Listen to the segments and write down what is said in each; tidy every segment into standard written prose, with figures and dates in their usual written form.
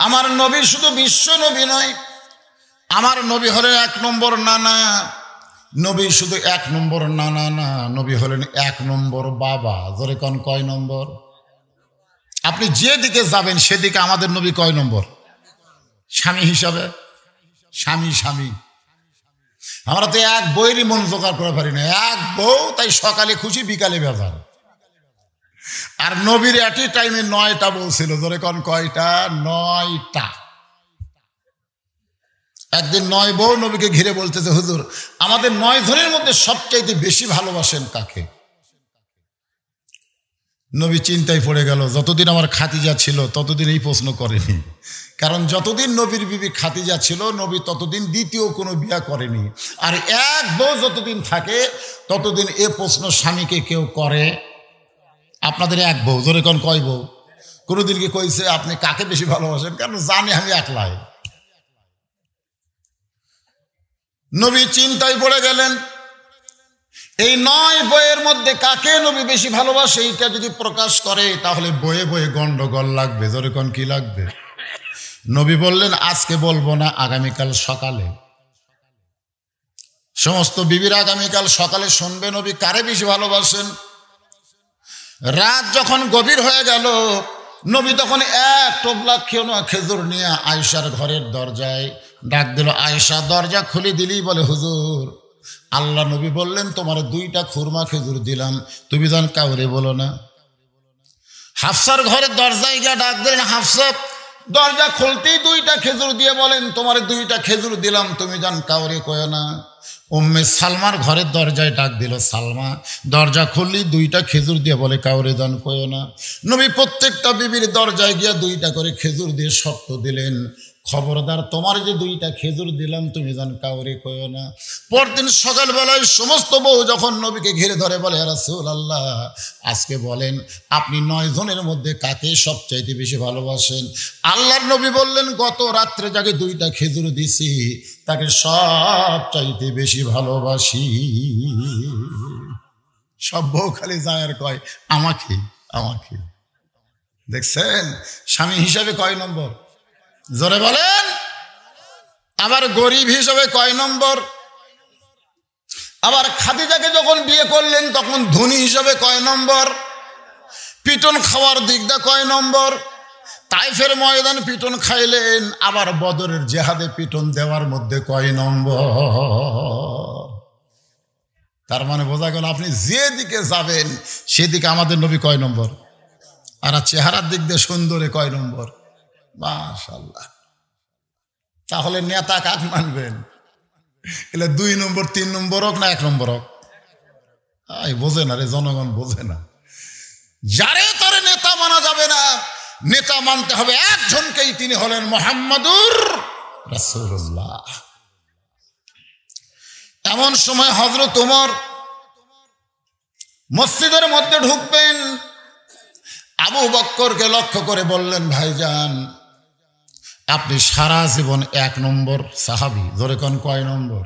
আমার নবী শুধু বিশ্ব নবী নয়, আমার নবী হলেন এক নম্বর নানা। নবী শুধু এক নম্বর নানা না, নবী হলেন এক নম্বর বাবা। জোরে কোন কয় নম্বর? আপনি যেদিকে যাবেন সেদিকে আমাদের নবী কয় নম্বর? স্বামী হিসাবে। স্বামী আমরা তো এক বইয়েরই মন জোগাড় করে পারি না, এক বউ, তাই সকালে খুশি বিকালে বেজার। আর নবীর একই টাইমে 9টা বউ ছিল। জোরে কোন কয়টা? 9টা। একদিন 9 বউ নবীকে ঘিরে বলতেছে, হুজুর আমাদের 9 জনের মধ্যে সবচাইতে বেশি ভালোবাসেন কাকে? নবী চিন্তায় পড়ে গেল। যতদিন আমার খাতিজা ছিল ততদিন এই প্রশ্ন করেনি, কারণ যতদিন নবীর বিবি খাতিজা ছিল নবী ততদিন দ্বিতীয় কোনো বিয়া করেনি। আর এক বউ যতদিন থাকে ততদিন এ প্রশ্ন স্বামীকে কেউ করে। আপনাদের এক বউ, জোরে কোন কয় বউ? কোনোদিন কি কইছে আপনি কাকে বেশি ভালোবাসেন? কারণ জানে আমি একলাই। নবী চিন্তায় পড়ে গেলেন, এই 9 বইয়ের মধ্যে কাকে নবী বেশি ভালোবাসে এইটা যদি প্রকাশ করে তাহলে বয়ে বয়ে গন্ডগোল লাগবে। জোরে কোন কি লাগবে? নবী বললেন, আজকে বলবো না, আগামীকাল সকালে। সমস্ত বিবিরা আগামীকাল সকালে শুনবে নবী কারে বেশি ভালোবাসেন। রাত যখন গভীর হয়ে গেল, নবী তখন এক টোপলা খেজুর নিয়ে আয়েশার ঘরের দরজায় ডাক দিল। আয়েশা দরজা খুলে দিলেই বলে, হুজুর আল্লাহ নবী বললেন তোমার 2টা খুরমা খেজুর দিলাম, তুমি জান কাউরে বলো না। হাফসার ঘরের দরজায় গিয়ে ডাক দিলেন, হাফসা দরজা খুলতেই 2টা খেজুর দিয়ে বলেন তোমার 2টা খেজুর দিলাম, তুমি জান কাউরে কয় না। উম্মে সালমার ঘরের দরজায় ডাক দিল, সালমা দরজা খুললেই 2টা খেজুর দিয়ে বলে কাউরে জান কয় না। নবী প্রত্যেকটা বিবির দরজায় গিয়ে 2টা করে খেজুর দিয়ে শর্ত দিলেন, খবরদার তোমার যে 2টা খেজুর দিলাম তুমি জান কাউরে কয় না। পরদিন সকালবেলায় সমস্ত বউ যখন নবীকে ঘিরে ধরে বলে, ইয়া রাসূলুল্লাহ আজকে বলেন আপনি 9 জনের মধ্যে কাকে সবচাইতে বেশি ভালোবাসেন? আল্লাহর নবী বললেন, গত রাত্রে যাকে 2টা খেজুর দিছি তাকে সবচাইতে বেশি ভালোবাসি। সব বউ খালি যায় আর কয় আমাকে আমাকে। দেখছেন স্বামী হিসাবে কয় নম্বর? জোরে বলেন। আবার গরিব হিসাবে কয় নম্বর? আবার খাদিজাকে যখন বিয়ে করলেন তখন ধনী হিসাবে কয় নম্বর? পিটন খাওয়ার দিক দিয়ে কয় নম্বর? তাইফের ময়দান পিটন খাইলেন, আবার বদরের জেহাদে পিটন দেওয়ার মধ্যে কয় নম্বর? তার মানে বোঝা গেল আপনি যেদিকে যাবেন সেদিকে আমাদের নবী কয় নম্বর? আর চেহারার দিক দিয়ে সুন্দরে কয় নম্বর? মাশাআল্লাহ। তাহলে নেতা কাক মানবেন? এলে 2 নম্বর 3 নম্বর হোক না 1 নম্বর হোক? বোঝে না রে, জনগণ বোঝে না। যারে তারে নেতা মানা যাবে না, নেতা মানতে হবে একজনকেই, তিনি হলেন মুহাম্মাদুর রাসূলুল্লাহ। এমন সময় হযরত ওমর মসজিদের মধ্যে ঢুকবেন, আবু বকরকে লক্ষ্য করে বললেন, ভাইজান আপনি সারা জীবন 1 নম্বর সাহাবী। জোরে কোন কয় নম্বর?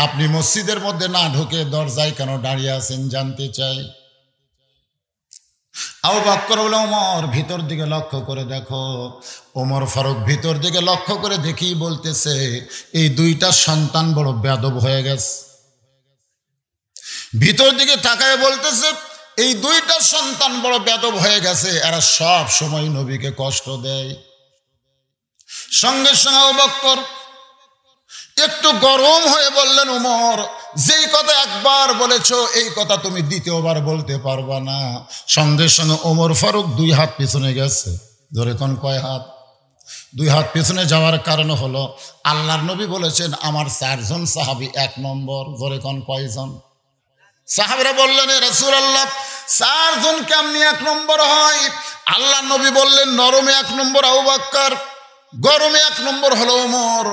আপনি মসজিদের মধ্যে না ঢুকে দরজায় কেন দাঁড়িয়ে আছেন জানতে চাই। আবু বকর বলে, ওমর ভিতর দিকে লক্ষ্য করে দেখো। ওমর ফারুক ভিতর দিকে লক্ষ্য করে দেখি বলতেছে, এই 2টা সন্তান বড় বেয়াদব হয়ে গেছে। ভিতর দিকে তাকায় বলতেছে, এই 2টা সন্তান বড় বেয়াদব হয়ে গেছে, এরা সব সময় নবীকে কষ্ট দেয়। সঙ্গে সঙ্গে আবু বকর একটু গরম হয়ে বললেন, ওমর যেই কথা একবার বলেছো এই কথা তুমি দ্বিতীয়বার বলতে পারবা না। সঙ্গে সঙ্গে ওমর ফারুক 2 হাত পিছনে গেছে। ধরে কোন কয় হাত? 2 হাত পিছনে যাওয়ার কারণ হলো আল্লাহর নবী বলেছেন আমার 4 জন সাহাবী 1 নম্বর। ধরে কোন কয়জন? সাহাবীরা বললেন, এ রাসূলুল্লাহ 4 জন কেমনি 1 নম্বর হয়? আল্লাহর নবী বললেন, নরমে 1 নম্বর আবু বকর, গরমে 1 নম্বর হলো ওমর,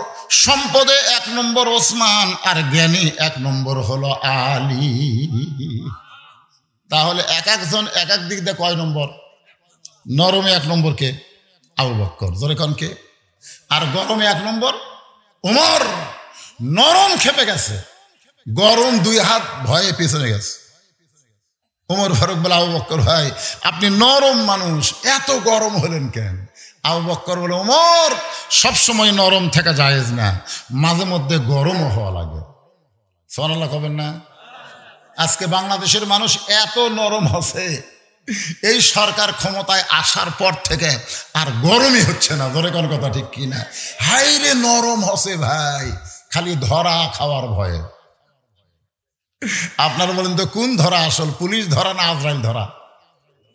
সম্পদে 1 নম্বর ওসমান, আর জ্ঞানী 1 নম্বর হলো আলী। তাহলে এক একজন এক এক দিক দিয়ে কয় নম্বর? নরমে 1 নম্বর কে? আবু বকর। জোরে কোন কে? আর গরমে 1 নম্বর ওমর। নরম খেপে গেছে, গরম 2 হাত ভয়ে পিছনে গেছে। ওমর ফারুক বলে, আবু বকর ভাই আপনি নরম মানুষ, এত গরম হলেন কেন? আবু বকর বলে, ওমর সবসময় নরম থাকা জায়েজ না, মাঝে মধ্যে গরমও হওয়া লাগে। সুবহানাল্লাহ কবেন না? আজকে বাংলাদেশের মানুষ এত নরম আছে, এই সরকার ক্ষমতায় আসার পর থেকে আর গরমই হচ্ছে না। ধরে কোন কথা ঠিক কিনা? হাইরে নরম হচ্ছে ভাই, খালি ধরা খাওয়ার ভয়ে। আপনারা বলেন তো কোন ধরা আসল, পুলিশ ধরা না আজরাইল ধরা?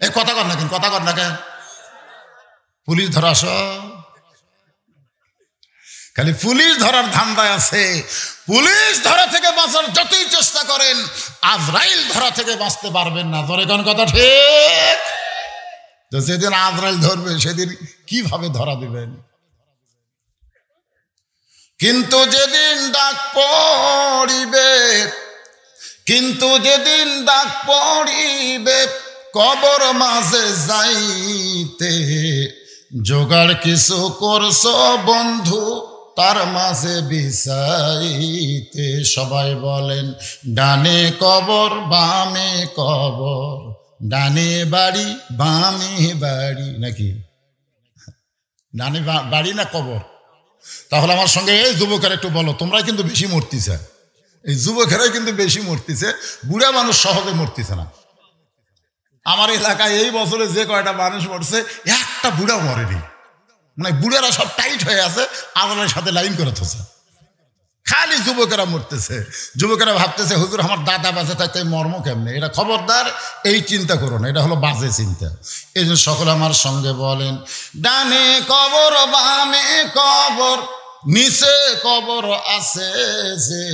এ কথা কর না কেন, কথা কর না কেন? পুলিশ ধরা আসল, খালি পুলিশ ধরার ধান্দায় আছে। পুলিশ ধরা থেকে বাঁচার যতই চেষ্টা করেন, আজরাইল ধরা থেকে বাঁচতে পারবেন না। ধরে কোন কথা ঠিক? তো যেদিন আজরাইল ধরবে সেদিন কিভাবে ধরা দিবেন? কিন্তু যেদিন ডাক পড়িবে, কিন্তু যেদিন ডাক পড়িবে কবর মাঝে যাইতে, জোগাড় কিছু করছো বন্ধু তার মাঝে বিছাইতে। সবাই বলেন ডানে কবর বামে কবর, ডানে বাড়ি বামে বাড়ি, নাকি ডানে বাড়ি না কবর? তাহলে আমার সঙ্গে এই যুবকের একটু বলো, তোমরা কিন্তু বেশি মরতেছে, এই যুবকেরাই কিন্তু বেশি মরতেছে, বুড়া মানুষ সহজে মরতেছে না। আমার এলাকায় এই বছরে যে কয়টা মানুষ মরছে, একটা বুড়াও মরেনি। মানে বুড়ারা সব টাইট হয়ে আছে, আদালের সাথে লাইন করে থাকছে, খালি যুবকেরা মরতেছে। যুবকেরা ভাবতেছে হুজুর আমার দাদা বাজে থাকতে মর্ম কেমনে? এটা খবরদার এই চিন্তা করো না, এটা হলো বাজে চিন্তা। এই জন্য সকলে আমার সঙ্গে বলেন ডানে কবর বামে কবর, নিচে কবর আছে যে,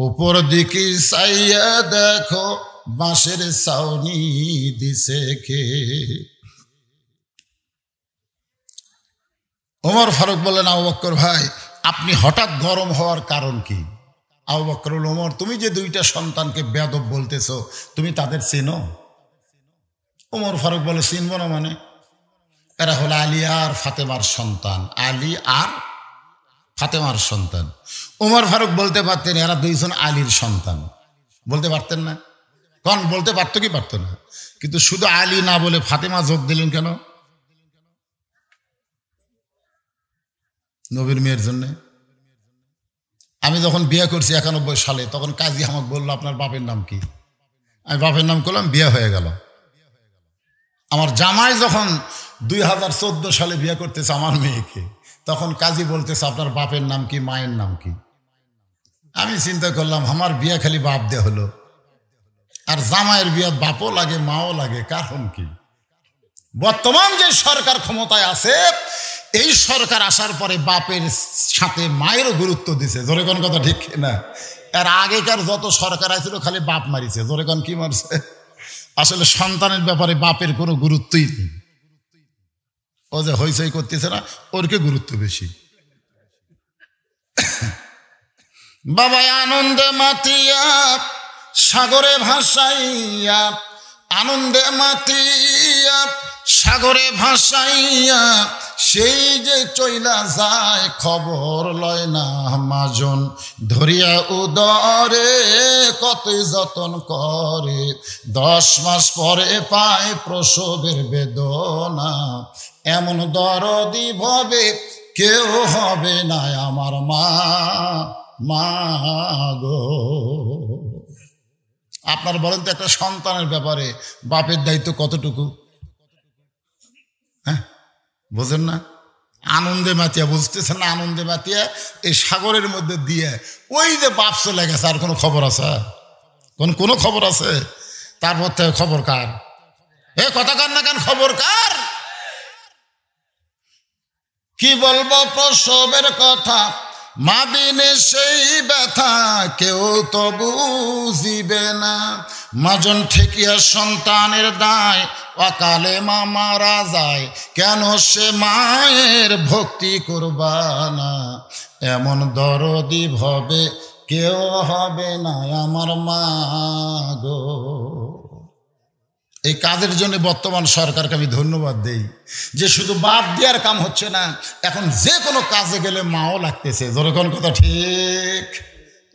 উপর দিকে চাইয়া দেখো বাঁশের ছাউনি দিছে কে। ওমর ফারুক বললেন, আবু বকর ভাই আপনি হঠাৎ গরম হওয়ার কারণ কি? আবু বকর বলল, ওমর তুমি যে দুইটা সন্তানকে বেয়াদব বলতেছ, তুমি তাদের চেনো? ওমর ফারুক বলে, চিনব না মানে? এরা হলো আলী আর ফাতেমার সন্তান, আলী আর ফাতেমার সন্তান। ওমর ফারুক বলতে পারতেন এরা দুইজন আলীর সন্তান, বলতে পারতেন না? কোন বলতে পারতো কি পারতো না? কিন্তু শুধু আলী না বলে ফাতেমা যোগ দিলেন কেন? নবীর মেয়ের জন্য। আমি যখন বিয়ে করছি 91 সালে, তখন কাজী আমাকে বললো আপনার বাপের নাম কি? আমি বাপের নাম করলাম, বিয়ে হয়ে গেল। আমার জামাই যখন 2014 সালে বিয়ে করতেছে আমার মেয়েকে, তখন কাজী বলতেছে আপনার বাপের নাম কি, মায়ের নাম কি? আমি চিন্তা করলাম আমার বিয়ে খালি বাপ দেয়া হলো, আর জামাইয়ের বিয়ে বাপও লাগে মাও লাগে, কারণ কি? বর্তমান যে সরকার ক্ষমতায় আছে, এই সরকার আসার পরে বাপের সাথে মায়েরও গুরুত্ব দিছে। জোরে কোন কথা ঠিক না? এর আগেকার যত সরকার আছিল খালি বাপ মারিছে। জোরে কোন কি মারছে? আসলে সন্তানের ব্যাপারে বাপের কোনো গুরুত্বই নেই। ও যে হইচই করতেছে না, ওরকে গুরুত্ব বেশি। বাবা আনন্দে মাতিয়া সাগরে ভাসাইয়া, আনন্দে মাতিয়া সাগরে ভাসাইয়া, সেই যে চইলা যায় খবর লয় না মাজন, ধরিয়া উদরে কতই যতন করে, 10 মাস পরে পায় প্রসবের বেদনা, এমন দরদি ভবে কেউ হবে না আমার মা, মা গো। আপনার বলেন তো একটা সন্তানের ব্যাপারে বাপের দায়িত্ব কতটুকু? হ্যাঁ বোঝেন না? আনন্দে মাতিয়া, বুঝতেছেন না? আনন্দে মাতিয়া এই সাগরের মধ্যে দিয়ে ওই যে বাপ চলে গেছে, আর কোনো খবর আছে? কোনো খবর আছে? তারপর থেকে খবর কার? কথা কার না কেন? খবর কার? কি বলবো প্রসবের কথা, মা বিনে সেই ব্যথা কেউ তো বুঝিবে না, মাজন ঠেকিয়া সন্তানের দায়, অকালে মা মারা যায়, কেন সে মায়ের ভক্তি করবা না, এমন দরদি ভবে কেউ হবে না আমার মা গো। এই কাজের জন্য বর্তমান সরকারকে আমি ধন্যবাদ দেই, যে শুধু বাদ দেওয়ার কাম হচ্ছে না, এখন যে কোনো কাজে গেলে মাও লাগতেছে। যেরকম কথা ঠিক।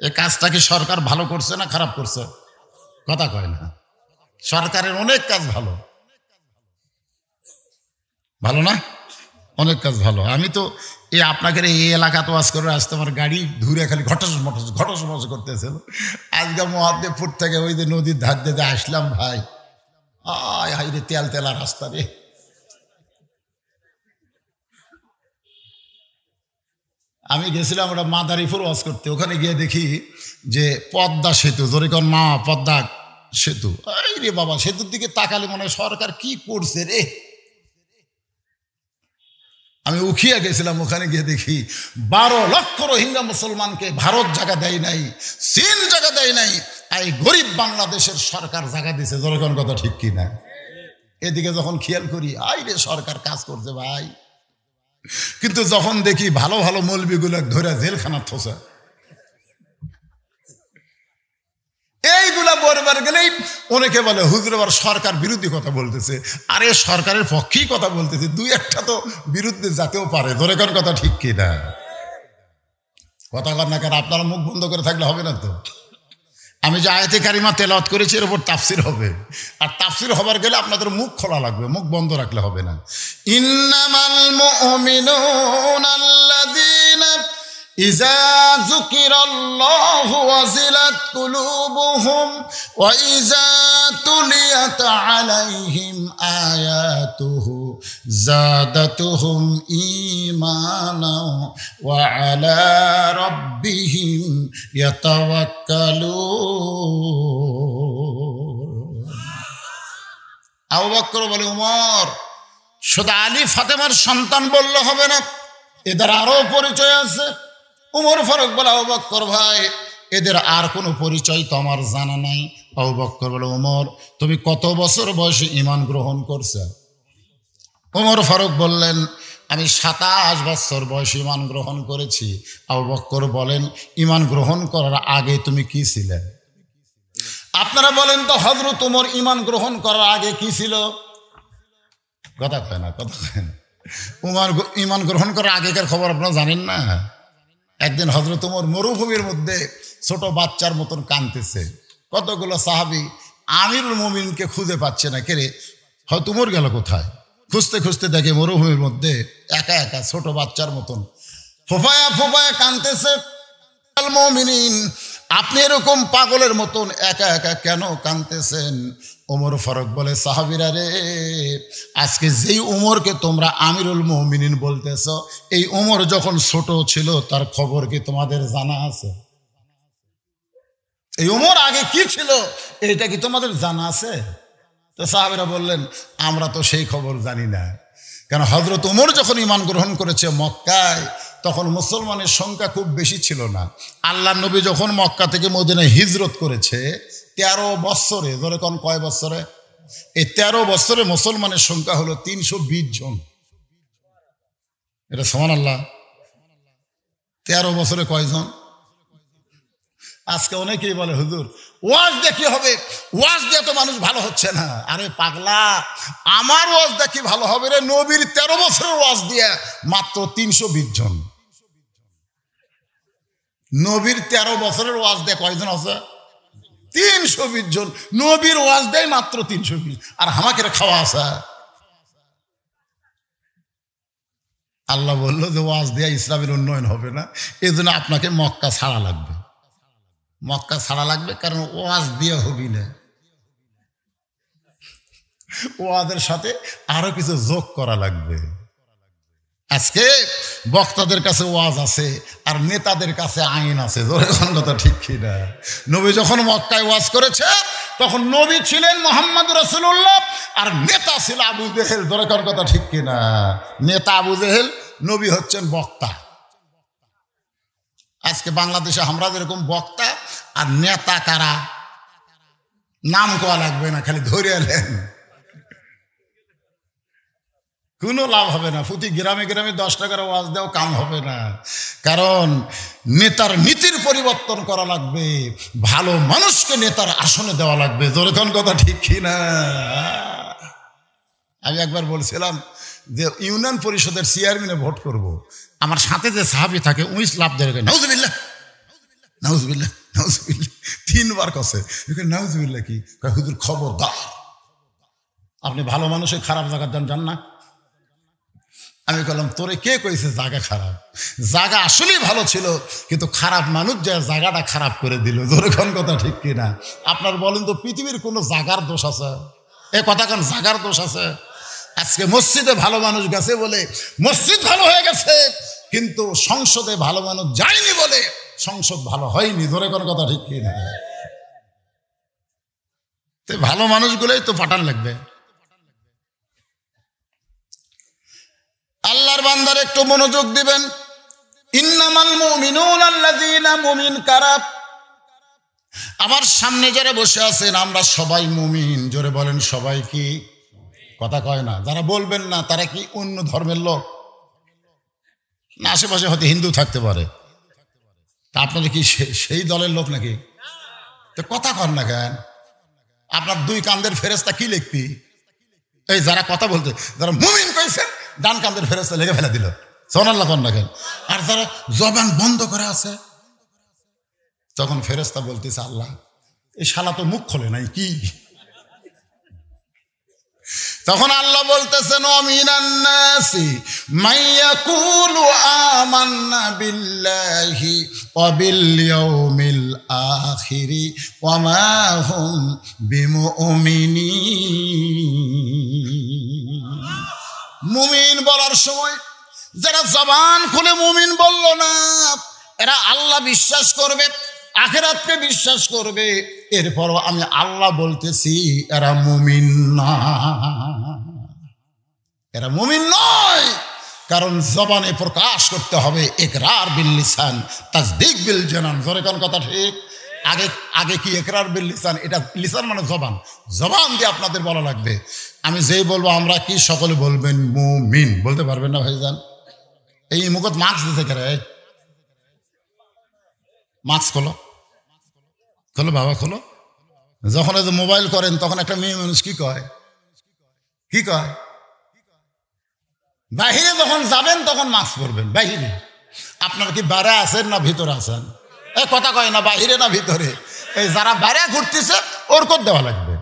এই কাজটা কি সরকার ভালো করছে না খারাপ করছে? কথা কয় না। সরকারের অনেক কাজ ভালো, ভালো না? অনেক কাজ ভালো। আমি তো এই আপনাকে এই এলাকা তো আজ করে আসতে আমার গাড়ি ধুরে খালি ঘটস মটস করতেছিল। আজকে মহাদেবপুর থেকে ওই যে নদীর ধার দিয়ে আসলাম ভাই, আয় হাই রে তেল তেলা রাস্তা রে। আমি গেছিলাম ওটা মাদারীপুর ওয়াজ করতে, ওখানে গিয়ে দেখি যে পদ্মা সেতু, ধরে কোন মা পদ্মা সেতু, এই রে বাবা, সেতুর দিকে তাকালে মনে হয় সরকার কি করছে রে। আমি উখিয়া গেছিলাম, ওখানে গিয়ে দেখি 12 লক্ষ রোহিঙ্গা মুসলমানকে ভারত জায়গা দেয় নাই, চীন জায়গা দেয় নাই, এই গরিব বাংলাদেশের সরকার জায়গা দিছে। জনগণ কথা ঠিক কিনা? এদিকে যখন খেয়াল করি আই রে সরকার কাজ করছে ভাই, কিন্তু যখন দেখি ভালো ভালো মৌলবীগুলো ধরে জেলখানা থোসা, এইগুলা বলবার গেলেই অনেকে বলে হুজুর আবার সরকার বিরোধী কথা বলতেছে। আরে সরকারের পক্ষেই কথা বলতেছে, দুই একটা তো বিরুদ্ধে যেতেও পারে। ধরে কোন কথা ঠিক কিনা? কথা কর না কেন? আপনারা মুখ বন্ধ করে থাকলে হবে না তো। আমি যে আয়াতে কারিমা তেলাওয়াত করেছি এর উপর তাফসির হবে, আর তাফসির হবার গেলে আপনাদের মুখ খোলা লাগবে, মুখ বন্ধ রাখলে হবে না। ইন্নামাল মুমিনুনা আল্লাযীনা ইযা যুকিরাল্লাহু ওয়াজিলাত কুলুবুহুম ওয়া ইযা তুলিয়াত আলাইহিম আয়াতুহু যাদাতুহুম ঈমানাও ওয়া আলা রাব্বিহিম ইয়াতাওয়াক্কালুন। আবু বকর বলে উমর শুধু আলী ফাতেমার সন্তান বললে হবে না, এদের আরো পরিচয় আছে। উমর ফারুক বলে আবু বকর ভাই এদের আর কোনো পরিচয় তো আমার জানা নাই। আবু বকর বলে উমর তুমি কত বছর বয়সে ঈমান গ্রহণ করছো? উমর ফারুক বললেন আমি 27 বছর বয়সে ঈমান গ্রহণ করেছি। আবু বকর বলেন ঈমান গ্রহণ করার আগে তুমি কি ছিলে? আপনারা বলেন তো হযরত উমর ঈমান গ্রহণ করার আগে কি ছিল? কথা কয় না, কথা কয় না। উমর ঈমান গ্রহণ করার আগেকার খবর আপনারা জানেন না? একদিন হযরত উমর মরুভূমির মধ্যে ছোট বাচ্চার মতন কাঁদতেছে। কতগুলো সাহাবী আমিরুল মুমিনকে খুঁজে পাচ্ছে না, কে রে হয়তো উমর গেল কোথায়, খুঁজতে খুঁজতে দেখে মরুভূমির মধ্যে একা একা ছোট বাচ্চার মতন ফোফায়া ফোফায়া কাঁদতেছে। আল মুমিনিন আপনি এরকম পাগলের মতন একা একা কেন কাঁদতেছেন? ওমর ফারুক বলে সাহাবীরা রে, আজকে যেই উমরকে তোমরা আমিরুল মুমিনিন বলতেছ, এই উমর যখন ছোট ছিল তার খবর কি তোমাদের জানা আছে? এই উমর আগে কি ছিল এইটা কি তোমাদের জানা আছে? তো সাহাবীরা বললেন আমরা তো সেই খবর জানি না। কেন হযরত উমর যখন ঈমান গ্রহণ করেছে মক্কায়, তখন মুসলমানের সংখ্যা খুব বেশি ছিল না। আল্লাহর নবী যখন মক্কা থেকে মদিনায় হিজরত করেছে 13 বছরে, ধরে কোন কয় বছরে? এই 13 বছরে মুসলমানের সংখ্যা হলো 320 জন। এটা সুবহানাল্লাহ। 13 বছরে কয়জন? আজকে অনেকেই বলে হুজুর ওয়াজ দিয়ে কি হবে, ওয়াজ দিয়ে তো মানুষ ভালো হচ্ছে না। আরে পাগলা, আমার ওয়াজ দিয়ে কি ভালো হবে রে? নবীর 13 বছরের ওয়াজ দিয়ে মাত্র 320 জন। নবীর 13 বছরের ওয়াজ দিয়ে কয়জন আছে? 320 জন। নবীর ওয়াজ দেয় মাত্র 320, আর আমাকে খাওয়া আছে। আল্লাহ বললো যে ওয়াজ দিয়ে ইসলামের উন্নয়ন হবে না, এই জন্য আপনাকে মক্কা ছাড়া লাগবে। মক্কা ছাড়া লাগবে কারণ ওয়াজ দিয়ে হবি না, ওয়াজের সাথে আরো কিছু যোগ করা লাগবে। আজকে বক্তাদের কাছে ওয়াজ আছে আর নেতাদের কাছে আইন আছে। কথা ঠিক কিনা? নবী যখন মক্কায় ওয়াজ করেছে তখন নবী ছিলেন মুহাম্মদ রাসূলুল্লাহ আর নেতা ছিল আবু জেহেল। দরকার কথা ঠিক কিনা? নেতা আবু জেহেল, নবী হচ্ছেন বক্তা। আজকে বাংলাদেশে আমরা যেরকম বক্তা আর নেতা কারা নাম কোয়া লাগবে না, খালি ধরে এলেন, কোনো লাভ হবে না। প্রতি গ্রামে গ্রামে 10 টাকার ওয়াজ দেওয়া কাম হবে না, কারণ নেতার নীতির পরিবর্তন করা লাগবে, ভালো মানুষকে নেতার আসনে দেওয়া লাগবে। যেরকম কথা ঠিক কিনা? আমি একবার বলছিলাম যে ইউনিয়ন পরিষদের চেয়ারম্যানে ভোট করব, আমার সাথে যে সাহাবী থাকে উইস লাভ দেবে, নাউজুবিল্লাহ নাউজুবিল্লাহ নাউজুবিল্লাহ 3 বার কছে। নাউজুবিল্লাহ কি? হুজুর খবরদার, আপনি ভালো মানুষে খারাপ জায়গার যান না। আমি বললাম তোরে কে কইছে জায়গা খারাপ? জায়গা আসলেই ভালো ছিল, কিন্তু খারাপ মানুষ যে জায়গাটা খারাপ করে দিল। যেরকম কথা ঠিক কিনা? আপনার বলেন তো পৃথিবীর কোনো জায়গার দোষ আছে? এ কথা কোন জায়গার দোষ আছে? আজকে মসজিদে ভালো মানুষ গেছে বলে মসজিদ ভালো হয়ে গেছে, কিন্তু সংসদে ভালো মানুষ যায়নি বলে সংসদ ভালো হয়নি। ধরে কোন কথা ঠিক কিনা? ভালো মানুষগুলোই তো পাঠান লাগবে। আল্লাহর বান্দার একটু মনোযোগ দিবেন। ইন্নামাল মুমিনুনা আল্লাযীনা, মুমিন কারা? আমার সামনে যারা বসে আছেন আমরা সবাই মুমিন। জোরে বলেন সবাই কি? কথা কয় না। যারা বলবেন না তারা কি অন্য ধর্মের লোক? না আশেপাশে হয়তো হিন্দু থাকতে পারে, তা আপনারা কি সেই দলের লোক নাকি? তো কথা কন না কেন? আপনার 2 কান্দের ফেরেশতা কি লিখবি? এই যারা কথা বলতে, যারা মুমিন কইছেন ডান কান্দের ফেরেশতা লেগে ফেলে দিল। সুবহানাল্লাহ কন না কেন? আর যারা জবান বন্ধ করে আছে, তখন ফেরেশতা বলতেছে আল্লাহ এই শালা তো মুখ খোলে নাই কি? তখন আল্লাহ বলতেছেন মিনান নাসি মাইয়াকুলু আমান্না বিল্লাহি ওয়া বিল ইয়াউমিল আখিরি ওয়া মা হুম বিমুমিনিন। মুমিন বলার সময় যারা জবান খুলে মুমিন বলল না, এরা আল্লাহ বিশ্বাস করবে, আখিরাতকে বিশ্বাস করবে, এরপরও আমি আল্লাহ বলতেছি এরা মুমিন না, এরা মুমিন নয়। কারণ জবানে প্রকাশ করতে হবে ইকরার বিল লিসান তাসদীক বিল জানান। জোরে কোন কথা ঠিক? আগে কি ইকরার বিল লিসান, এটা লিসান মানে জবান, জবান দিয়ে আপনাদের বলা লাগবে। আমি যেই বলবো আমরা কি সকলে বলবেন মুমিন, বলতে পারবেন না ভাইজান? এই মুখত মাস্ক দিতে করে, মাস্ক খোলো, খোলো বাবা খোলো। যখন এই যে মোবাইল করেন তখন একটা মেয়ে মানুষ কি কয়? কি কয়? বাহিরে যখন যাবেন তখন মাস্ক পরবেন। বাহিরে আপনারা কি বাইরে আছেন না ভিতরে আছেন? এই কথা কয় না, বাহিরে না ভিতরে? এই যারা বাইরে ঘুরতেছে ওর কোট দেওয়া লাগবে,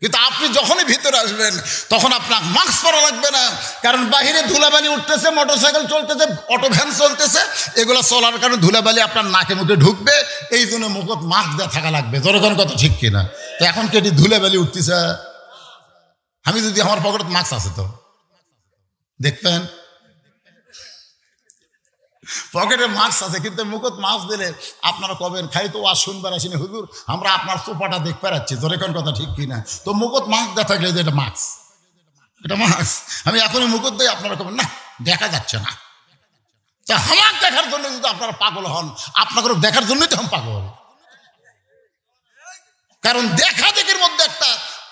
কিন্তু আপনি যখনই ভিতরে আসবেন তখন আপনার মাস্ক পরা লাগবে না। কারণ বাহিরে ধুলাবালি উঠতেছে, মোটরসাইকেল চলতেছে, অটো ভ্যান চলতেছে, এগুলো চলার কারণে ধুলাবালি আপনার নাকে মুখে ঢুকবে, এই জন্য মুখত মাস্ক দেওয়া থাকা লাগবে। জনগণ কথা ঠিক কিনা? তো এখন কি এটি ধুলাবালি উঠতেছে? আমি যদি আমার পকেটে মাস্ক আছে তো দেখবেন, পকেটে মাস্ক আছে কিন্তু মুখত মাস্ক দিলে আপনারা কবেন খাই তো আর শুনবার আসিনি হুজুর, আমরা আপনার সোফাটা দেখতে পাচ্ছি। তোর এখন কথা ঠিক কিনা? তো মুখত মাস্ক দেওয়া থাকলে যে এটা মাস্ক, এটা মাস্ক। আমি এখনই মুখত দিই, আপনারা কবেন না দেখা যাচ্ছে না। তা আমার দেখার জন্য যদি আপনারা পাগল হন, আপনাকে দেখার জন্যই তো আমি পাগল। কারণ দেখা দেখির মধ্যে একটা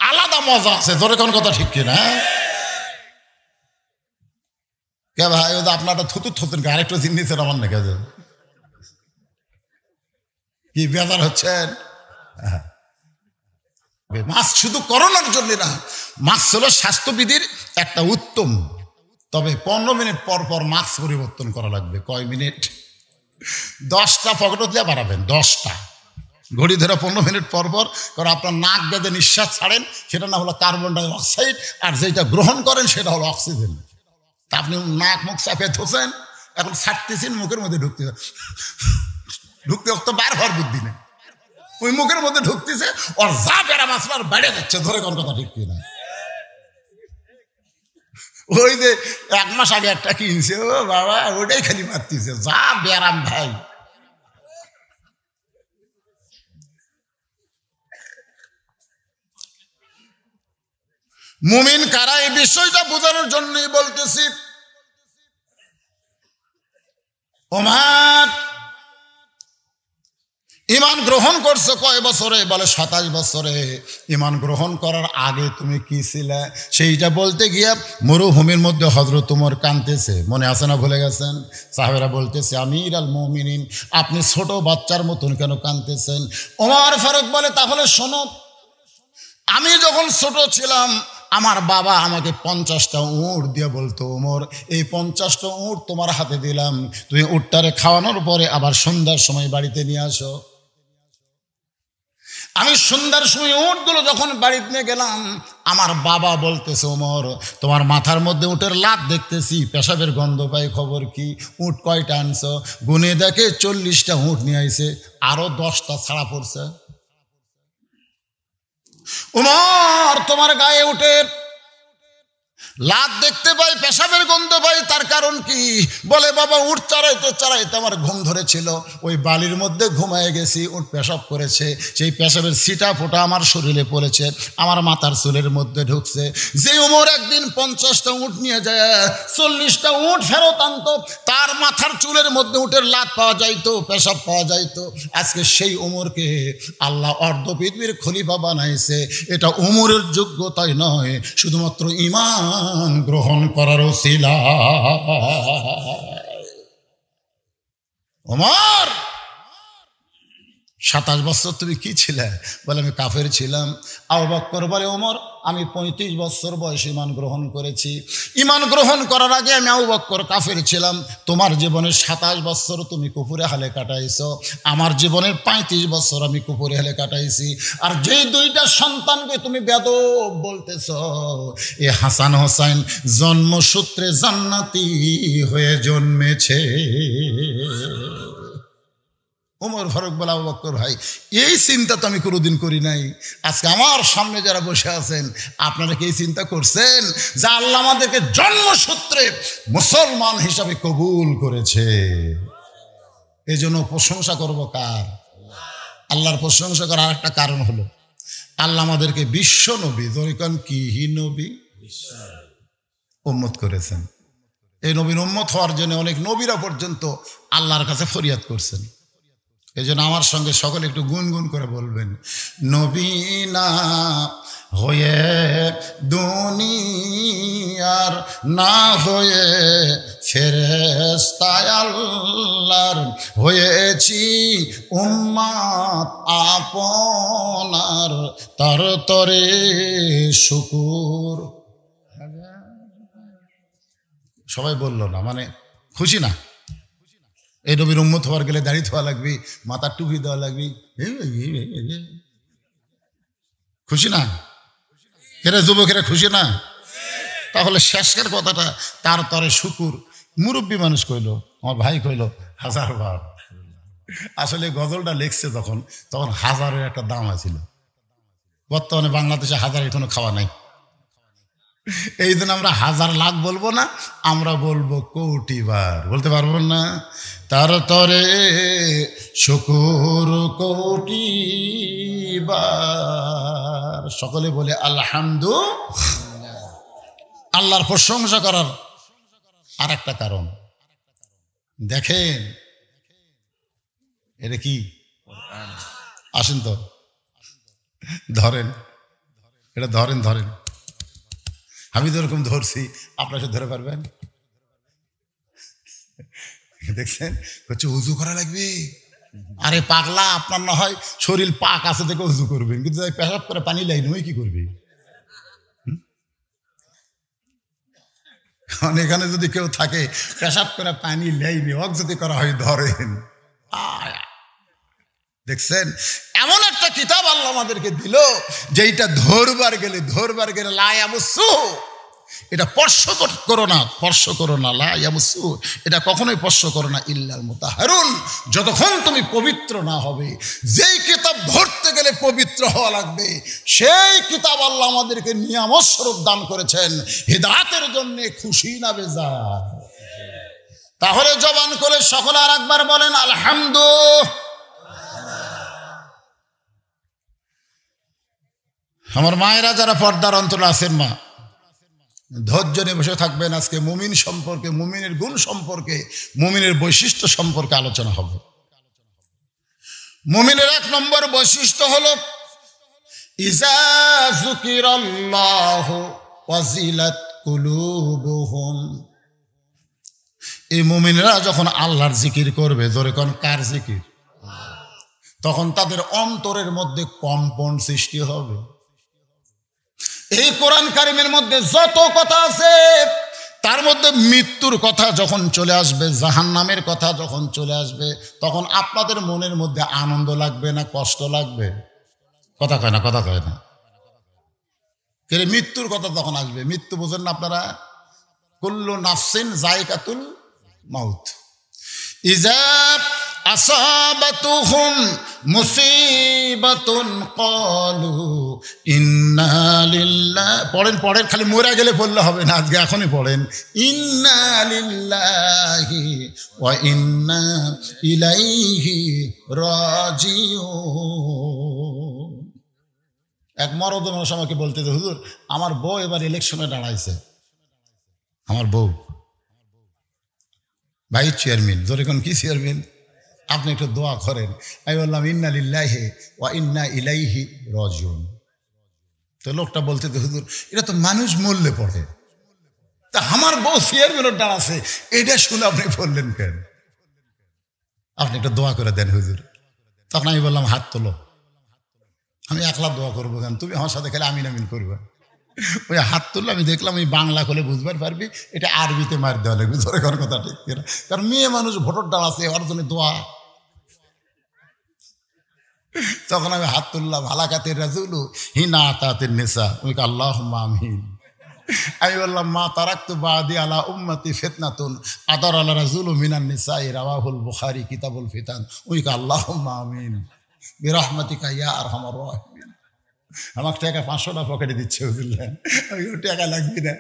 আলাদা মজা আছে। তোর এখন কথা ঠিক কিনা? কে ভাই ওদের আপনারটা থুতুর থুতুর আরেকটু জিনিসের আমার নাকি কি বেজার হচ্ছেন? মাস্ক শুধু করোনার জন্য না, মাস্ক হলো স্বাস্থ্যবিধির একটা উত্তম, তবে 15 মিনিট পর পর মাস্ক পরিবর্তন করা লাগবে। কয় মিনিট? 10টা পকেট দিয়ে বাড়াবেন, 10টা ঘড়ি ধরে 15 মিনিট পর পর। কারণ আপনার নাক বেঁধে নিঃশ্বাস ছাড়েন, সেটা না হলো কার্বন ডাই অক্সাইড, আর যেটা গ্রহণ করেন সেটা হলো অক্সিজেন। তা আপনি নাক মুখ চাপে ধোসেন, এখন ছাড়তেছেন মুখের মধ্যে ঢুকতে তো বার হওয়ার বুদ্ধি নেই, ওই মুখের মধ্যে ঢুকতেছে, ওর যা বেড়া মাছবার বেড়ে যাচ্ছে। ধরে কোন কথা ঠিক কিনা? ওই যে 1 মাস আগে একটা কিনছে, ও বাবা ওটাই খালি মারতেছে, যা বেড়াম ভাই। মুমিন কারা এই বিষয়টা বোঝানোর জন্যই বলতেছি। ওমর ঈমান গ্রহণ করছো কয় বছরে? বলে 27 বছরে। ঈমান গ্রহণ করার আগে তুমি কি ছিলে সেইটা বলতে গিয়ে মরুভূমির মধ্যে হযরত ওমর কাঁদতেছে, মনে আছে না? ভুলে গেছেন? সাহাবেরা বলতেছে আমির আল মুমিনিন, আপনি ছোট বাচ্চার মতন কেন কাঁদতেছেন? ওমর ফারুক বলে তাহলে শোনো, আমি যখন ছোট ছিলাম আমার বাবা আমাকে 50টা উট দিয়ে বলতো, ওমর এই 50টা উট তোমার হাতে দিলাম, তুমি উটটারে খাওয়ানোর পরে আবার সন্ধ্যার সময় বাড়িতে নিয়ে আসো। আমি সন্ধ্যার সময় উটগুলো যখন বাড়িতে নিয়ে গেলাম, আমার বাবা বলতেছে, ওমর তোমার মাথার মধ্যে উটের লাত দেখতেছি, পেশাবের গন্ধ পাই, খবর কি? উট কয়টা আনছো? গুনে দেখে 40টা উট নিয়ে আইছে, আরো 10টা ছাড়া পড়ছে। ওমর তোমার গায়ে উটের লাত দেখতে পাই, পেশাবের গন্ধ পাই, তার কারণ কি? বলে বাবা উট চড়াইতে চড়াইতে আমার ঘুম ধরেছিল, ওই বালির মধ্যে ঘুমায় গেছি, উট পেশাব করেছে, সেই পেশাবের ছিটা ফোঁটা আমার শরীরে পড়েছে, আমার মাথার চুলের মধ্যে ঢুকছে। যে ওমর একদিন 50টা উট নিয়ে যায় 40টা উট ফেরত আনতো, তার মাথার চুলের মধ্যে উটের লাত পাওয়া যাইতো, পেশাব পাওয়া যাইতো, আজকে সেই ওমরকে আল্লাহ অর্ধ পৃথিবীর খলিফা বানাইছে। এটা ওমরের যোগ্যতাই নয়, শুধুমাত্র ঈমান গ্রহণ করার ওসিলা। ওমর 27 বছর তুমি কি ছিলে? বলে আমি কাফের ছিলাম। আবু বকর বলে, ওমর আমি 35 বছর বয়সে ঈমান গ্রহণ করেছি। ঈমান গ্রহণ করার আগে আমি আবু বকর কাফের ছিলাম। তোমার জীবনে 27 বছর তুমি কুফুরে হালে কাটাইছো, আমার জীবনের 35 বছর আমি কুফুরে হালে কাটাইছি। আর যেই 2টা সন্তানকে তুমি বেদব বলতেছ, এ হাসান হোসাইন জন্মসূত্রে জান্নাতি হয়ে জন্মেছে। ওমর ফারুক বলে, আবু বকর ভাই এই চিন্তা তো আমি কোনোদিন করি নাই। আজকে আমার সামনে যারা বসে আছেন, আপনারা কি এই চিন্তা করছেন যে আল্লাহ আমাদেরকে জন্মসূত্রে মুসলমান হিসাবে কবুল করেছে? এই জন্য প্রশংসা করব কার? আল্লাহর প্রশংসা করার আরেকটা কারণ হলো, আল্লাহ আমাদেরকে বিশ্ব নবী, দরিকান কি নবী উম্মত করেছেন। এই নবীর উম্মত হওয়ার জন্য অনেক নবীরা পর্যন্ত আল্লাহর কাছে ফরিয়াদ করছেন। এই জন্য আমার সঙ্গে সকলে একটু গুনগুন করে বলবেন, নবী না হয়ে দুনিয়ার, না হয়ে ফেরেশতা আল্লাহর, হয়েছি উম্মত আপনার, তার তরে শুকুর। সবাই বলল না, মানে খুশি না? এই নবীর উম্মত হওয়ার গেলে দাড়ি ধোয়া লাগবে, মাথার টুপি দেওয়া লাগবে, খুশি না? এরা যুবকেরা খুশি না? তাহলে শেষের কথাটা তার তরে শুকুর। মুরব্বী মানুষ কইল, আমার ভাই কইল 1000 বার। আসলে গজলটা লিখছে তখন 1000-এর একটা দাম আছিল। বর্তমানে বাংলাদেশে 1000 এখনো খাওয়া নাই। এই জন্য আমরা 1000 লাখ বলবো না, আমরা বলবো কোটি বার। বলতে পারবো না? তার তরে শুকুর কোটি বার। সকলে বলে আলহামদুলিল্লাহ। আল্লাহর প্রশংসা করার আর একটা কারণ দেখেন, এটা কি? আসেন তো ধরেন, এটা ধরেন ধরেন। আমি তো এরকম ধরছি, আপনারা সে ধরে পারবেন? দেখছেন, হচ্ছে উজু করা লাগবে। আরে পাগলা, আপনার না হয় শরীর পাক আছে থেকে উজু করবেন, কিন্তু পেশাব করে পানি লাইন ওই কি করবে? এখানে যদি কেউ থাকে পেশাব করে পানি লাইনে অক যদি করা হয়, ধরেন। দেখছেন, এমন একটা কিতাব আল্লাহ আমাদেরকে দিল যেটা ধরবার গেলে লায়ামুসু, এটা স্পর্শ করো না, স্পর্শ করো না, লায়ামুসু, এটা কখনোই স্পর্শ করো না ইল্লাল মুতাহহারুন, যতক্ষণ তুমি পবিত্র না হবে। যেই কিতাব ধরতে গেলে পবিত্র হওয়া লাগবে, সেই কিতাব আল্লাহ আমাদেরকে নিয়ামত স্বরূপ দান করেছেন হিদায়াতের জন্য, খুশি না বেজার। তাহলে জবান করে সকলে আর একবার বলেন আলহামদুলিল্লাহ। আমার মায়েরা যারা পর্দার অন্তরে আছেন, মা ধৈর্য নিয়ে বসে থাকবেন। আজকে মুমিন সম্পর্কে, মুমিনের গুণ সম্পর্কে, মুমিনের বৈশিষ্ট্য সম্পর্কে আলোচনা হবে। মুমিনের 1 নম্বর বৈশিষ্ট্য হলো ইজা যুকিরাল্লাহু ওয়াজিলাত কুলুবুহুম। এই মুমিনরা যখন আল্লাহর জিকির করবে, জোরে কোন কার জিকির, তখন তাদের অন্তরের মধ্যে কম্পন সৃষ্টি হবে। এই কোরআন কারিমের মধ্যে যত কথা আছে তার মধ্যে মৃত্যুর কথা যখন চলে আসবে, জাহান্নামের কথা যখন চলে আসবে, তখন আপনাদের মনের মধ্যে আনন্দ লাগবে না কষ্ট লাগবে? কথা কয় না, কথা কয় না। কেন মৃত্যুর কথা তখন আসবে? মৃত্যু বোঝেন না আপনারা? কুল্লু নাফসিন যায়কাতুল মাউত। ইজা আসাবাতুহুম মুসিবাতুন ক্বালু ইন্না লিল্লাহি, পড়েন খালি মরে গেলে পড়লে হবে না, আজকে এখনই পড়েন। ইন্না লিল্লাহি ওয়া ইন্না ইলাইহি রাজিউন। এক মরদ মানুষ আমাকে বলতে, হুজুর আমার বউ এবার ইলেকশনে দাঁড়াইছে, আমার বউ ভাইস চেয়ারম্যান। জোরে কোন কি চেয়ারম্যান? আপনি একটু দোয়া করেন। আমি বললাম ইন্না লিল্লাহি ওয়া ইন্না ইলাইহি রাজিউন। তো লোকটা বলতে, হুজুর এটা তো মানুষ মরলে পড়ে, তা আমার বউ চেয়ারম্যানের দাঁড়াছে, এটা শুনে আপনি বললেন কেন? আপনি একটু দোয়া করে দেন হুজুর। তখন আমি বললাম হাত তোলো। আমি একলা দোয়া করবো কেন? তুমি আমার সাথে খেলে আমিন আমিন করবে। ওই হাত তুললে আমি দেখলাম এই বাংলা করলে বুঝবার পারবি, এটা আরবিতে মার দেওয়া লাগবে। ধরে কোন কথা ঠিক কিনা? কারণ মেয়ে মানুষ ভোটর দাঁড়াচ্ছে, ওর জন্য দোয়া। তখন আমি হাত তুললাম। হালাকাতের রাজুলু হিনা তাতের নেশা, ওই আল্লাহুম্মা আমিন। আমি বললাম মা তারাকতু বাদি আলা উম্মতি ফিতনাতুন আদার আলা রাজুলু মিনান নিসাই রাওয়াহুল বুখারী কিতাবুল ফিতান, ওই আল্লাহুম্মা আমিন বিরহমাতিকা ইয়া আরহামার রাহিমিন। আমাকে টাকা 500 টাকা পকেটে দিচ্ছে, বুঝলেন? টাকা লাগবে না।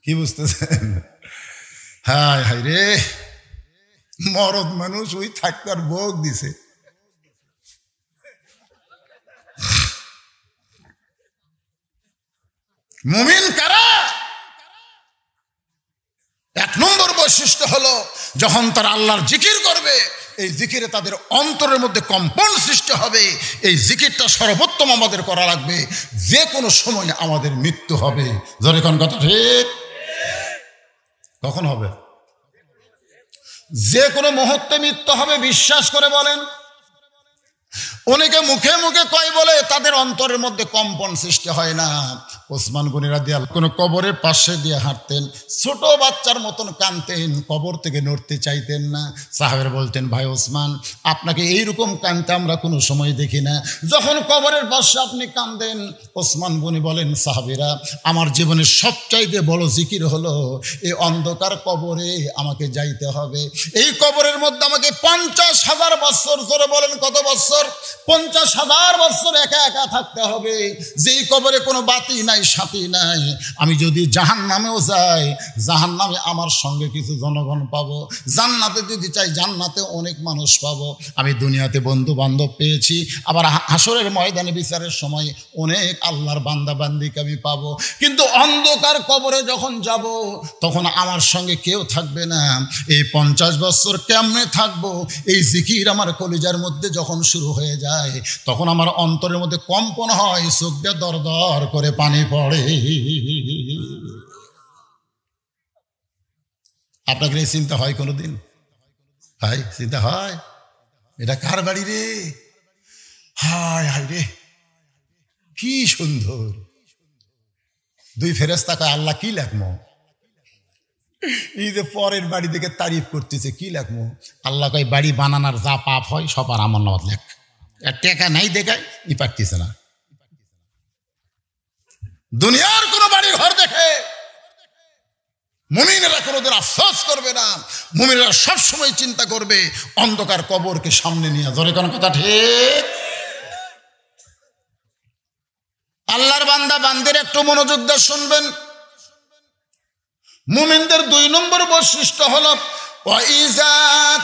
কি বুঝতেছেন? হায় হায় রে, মরদ মানুষ ওই থাকতার ভোগ দিছে। মুমিন কারা? 1 নম্বর বৈশিষ্ট্য হলো যখন তারা আল্লাহর জিকির করবে, এই জিকিরে তাদের অন্তরের মধ্যে কম্পন সৃষ্টি হবে। এই জিকিরটা সর্বোত্তম আমাদের করা লাগবে। যে কোনো সময় আমাদের মৃত্যু হবে। জোরে কোন কথা ঠিক? কখন হবে? যে কোনো মুহূর্তে মৃত্যু হবে, বিশ্বাস করে বলেন। অনেকে মুখে মুখে কয় বলে তাদের অন্তরের মধ্যে কম্পন সৃষ্টি হয় না। ওসমান গনি রাদিয়াল্লাহু কোন কবরের পাশে দিয়ে হাঁটতেন, ছোট বাচ্চার মতন কাঁদতেন, কবর থেকে নড়তে চাইতেন না। সাহাবেরা বলতেন, ভাই ওসমান আপনাকে এইরকম কাঁদতে আমরা কোনো সময় দেখি না, যখন কবরের পাশে আপনি কাঁদেন। ওসমান গনি বলেন, সাহাবীরা আমার জীবনের সবচাইতে বড় জিকির হলো এই অন্ধকার কবরে আমাকে যাইতে হবে। এই কবরের মধ্যে আমাকে 50,000 বছর, জোরে বলেন কত বছর? 50,000 বছর একা একা থাকতে হবে। যেই কবরে কোনো বাতি নাই, সাথী নাই। আমি যদি জাহান্নামেও যাই, জাহান্নামে আমার সঙ্গে কিছু জনগণ পাবো। জান্নাতে যদি চাই, জান্নাতে অনেক মানুষ পাবো। আমি দুনিয়াতে বন্ধু বান্ধব পেয়েছি, আবার হাসরের ময়দানে বিচারের সময় অনেক আল্লাহর বান্দা বান্দিকে আমি পাবো। কিন্তু অন্ধকার কবরে যখন যাব, তখন আমার সঙ্গে কেউ থাকবে না। এই 50 বছর কেমনে থাকবো? এই জিকির আমার কলিজার মধ্যে যখন শুরু হয়ে যায়, তখন আমার অন্তরের মধ্যে কম্পন হয়, চোখ দিয়ে দর দর করে পানি পড়ে। আপনাকে এই চিন্তা হয় কোনোদিন? ভাই চিন্তা হয়? এটা কার বাড়ি রে? হায় হায় রে, কি সুন্দর। 2 ফেরেশতা কয়, আল্লাহ কি লেখমো? এই যে পরের বাড়ি থেকে তারিফ করতেছে, কি লেখমো? আল্লাহ কয়, বাড়ি বানানোর যা পাপ হয় সব আর আমার নামত লেখ। টাকা নাই দেখায়, ই পারতেছে না। দুনিয়ার কোন বাড়ি ঘর দেখে মুমিনেরা কোনোদিন আফসোস করবে না। মুমিনেরা সবসময় চিন্তা করবে অন্ধকার কবরকে সামনে নিয়ে। জোরে কোন কথা ঠিক? আল্লাহর বান্দা বান্দির একটু মনোযোগ দিয়ে শুনবেন। মুমিনদের 2 নম্বর বৈশিষ্ট্য হলো ওয়াইজা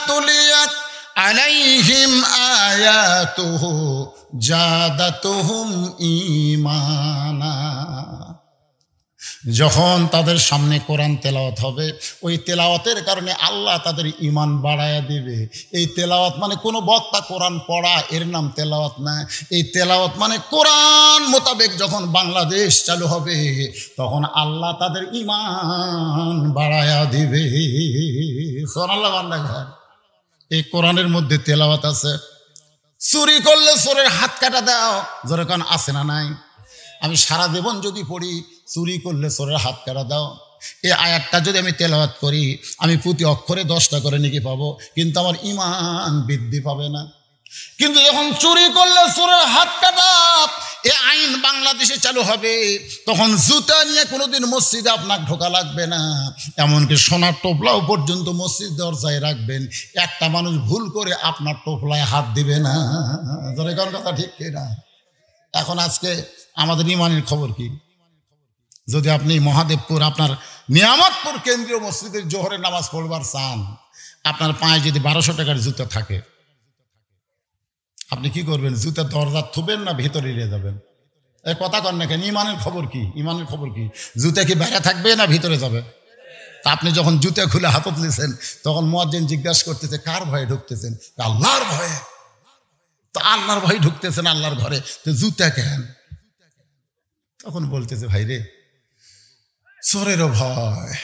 তুলিয়াত আলাইহিম আয়াতুহু জাদাতুহুম ঈমানা। যখন তাদের সামনে কোরআন তেলাওয়াত হবে, ওই তেলাওয়াতের কারণে আল্লাহ তাদের ঈমান বাড়ায়া দিবে। এই তেলাওয়াত মানে কোনো বক্তা কোরআন পড়া, এর নাম তেলাওয়াত না। এই তেলাওয়াত মানে কোরআন মোতাবেক যখন বাংলাদেশ চালু হবে, তখন আল্লাহ তাদের ঈমান বাড়ায়া দিবে। সুবহানাল্লাহ। বান্দা, এই কোরআনের মধ্যে তেলাওয়াত আছে। চুরি করলে চোরের হাত কাটা দাও, জোরে কোন আছে না নাই? আমি সারা জীবন যদি পড়ি চুরি করলে চোরের হাত কাটা দাও, এই আয়াতটা যদি আমি তেলাওয়াত করি আমি প্রতি অক্ষরে 10টা করে নাকি পাবো, কিন্তু আমার ঈমান বৃদ্ধি পাবে না। কিন্তু যখন চুরি করলে চোরের হাত কাটা এ আইন বাংলাদেশে চালু হবে, তখন জুতা নিয়ে কোনোদিন মসজিদে আপনার ঢোকা লাগবে না। এমনকি সোনার টোপলাও পর্যন্ত মসজিদ দরজায় রাখবেন, একটা মানুষ ভুল করে আপনার টোপলায় হাত দিবে না। ধরে কোন কথা ঠিক কিনা? এখন আজকে আমাদের ঈমানের খবর কি? যদি আপনি মহাদেবপুর আপনার নিয়ামতপুর কেন্দ্রীয় মসজিদের জোহরের নামাজ পড়বার চান, আপনার পায়ে যদি 1200 টাকার জুতা থাকে, আপনি কি করবেন? জুতা দরজা থুবেন না ভিতরে নিয়ে যাবেন? এই কথা কন না কেন? ঈমানের খবর কি? ঈমানের খবর কি? জুতা কি বাইরে থাকবে না ভিতরে যাবে? তা আপনি যখন জুতা খুলে হাতত নিয়েছেন তখন মুয়াজ্জিন জিজ্ঞাসা করতেছে কার ভয়ে ঢুকতেছেন? আল্লাহর ভয়ে। তো আল্লাহর ভয়ে ঢুকতেছেন আল্লাহর ঘরে, তো জুতা কেন? তখন বলতেছে ভাই রে, চোরেরও ভয়।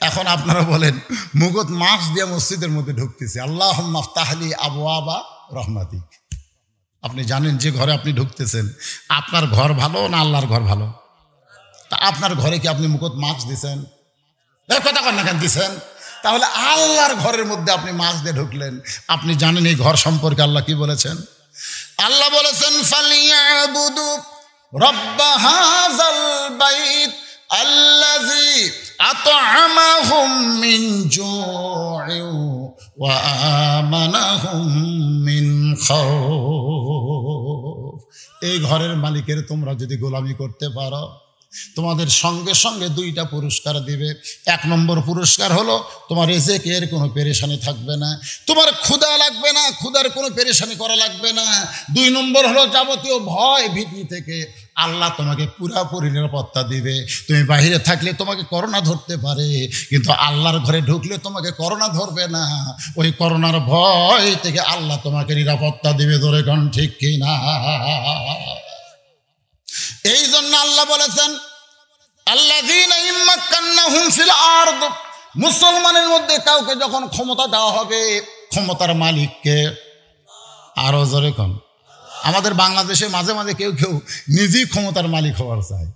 এখন আপনারা বলেন, মুগত মাছ দিয়ে মসজিদের মধ্যে ঢুকতেছে, আল্লাহুম্মা আফতাহলি আবওয়াবা রহমাতিক। আপনি জানেন যে ঘরে আপনি ঢুকতেছেন আপনার ঘর ভালো না আল্লাহর ঘর ভালো? তা আপনার ঘরে কি আপনি মুগত মাছ দিছেন? কথা কন না কেন দিছেন? তাহলে আল্লাহর ঘরের মধ্যে আপনি মাছ দিয়ে ঢুকলেন। আপনি জানেন এই ঘর সম্পর্কে আল্লাহ কি বলেছেন? আল্লাহ বলেছেন ফালিয়াবুদু রব্ব হাযাল বাইত আল্লাযী আত'আমাহুম মিন জু'ইন ওয়া আমানাহুম মিন খাউফ। এই ঘরের মালিকের তোমরা যদি গোলামি করতে পারো, তোমাদের সঙ্গে সঙ্গে 2টা পুরস্কার দিবে। 1 নম্বর পুরস্কার হলো তোমার রিজিকের কোনো পেরেশানি থাকবে না, তোমার ক্ষুধা লাগবে না, ক্ষুধার কোনো পেরেশানি করা লাগবে না। 2 নম্বর হলো যাবতীয় ভয় ভীতি থেকে আল্লাহ তোমাকে পুরোপুরি নিরাপত্তা দিবে। তুমি বাইরে থাকলে তোমাকে করোনা ধরতে পারে, কিন্তু আল্লাহর ঘরে ঢুকলে তোমাকে করোনা ধরবে না। ওই করোনার ভয় থেকে আল্লাহ তোমাকে নিরাপত্তা দিবে। ধরে কোন ঠিক কিনা? এই জন্য আল্লাহ বলেছেন আল্লাযীনা ইম্মাক্কান্নাহুম ফিল আরদ, মুসলমানের মধ্যে কাউকে যখন ক্ষমতা দেওয়া হবে, ক্ষমতার মালিককে। আরো জোরে কোন? আমাদের বাংলাদেশে মাঝে মাঝে কেউ কেউ নিজেই ক্ষমতার মালিক হওয়ার চায়।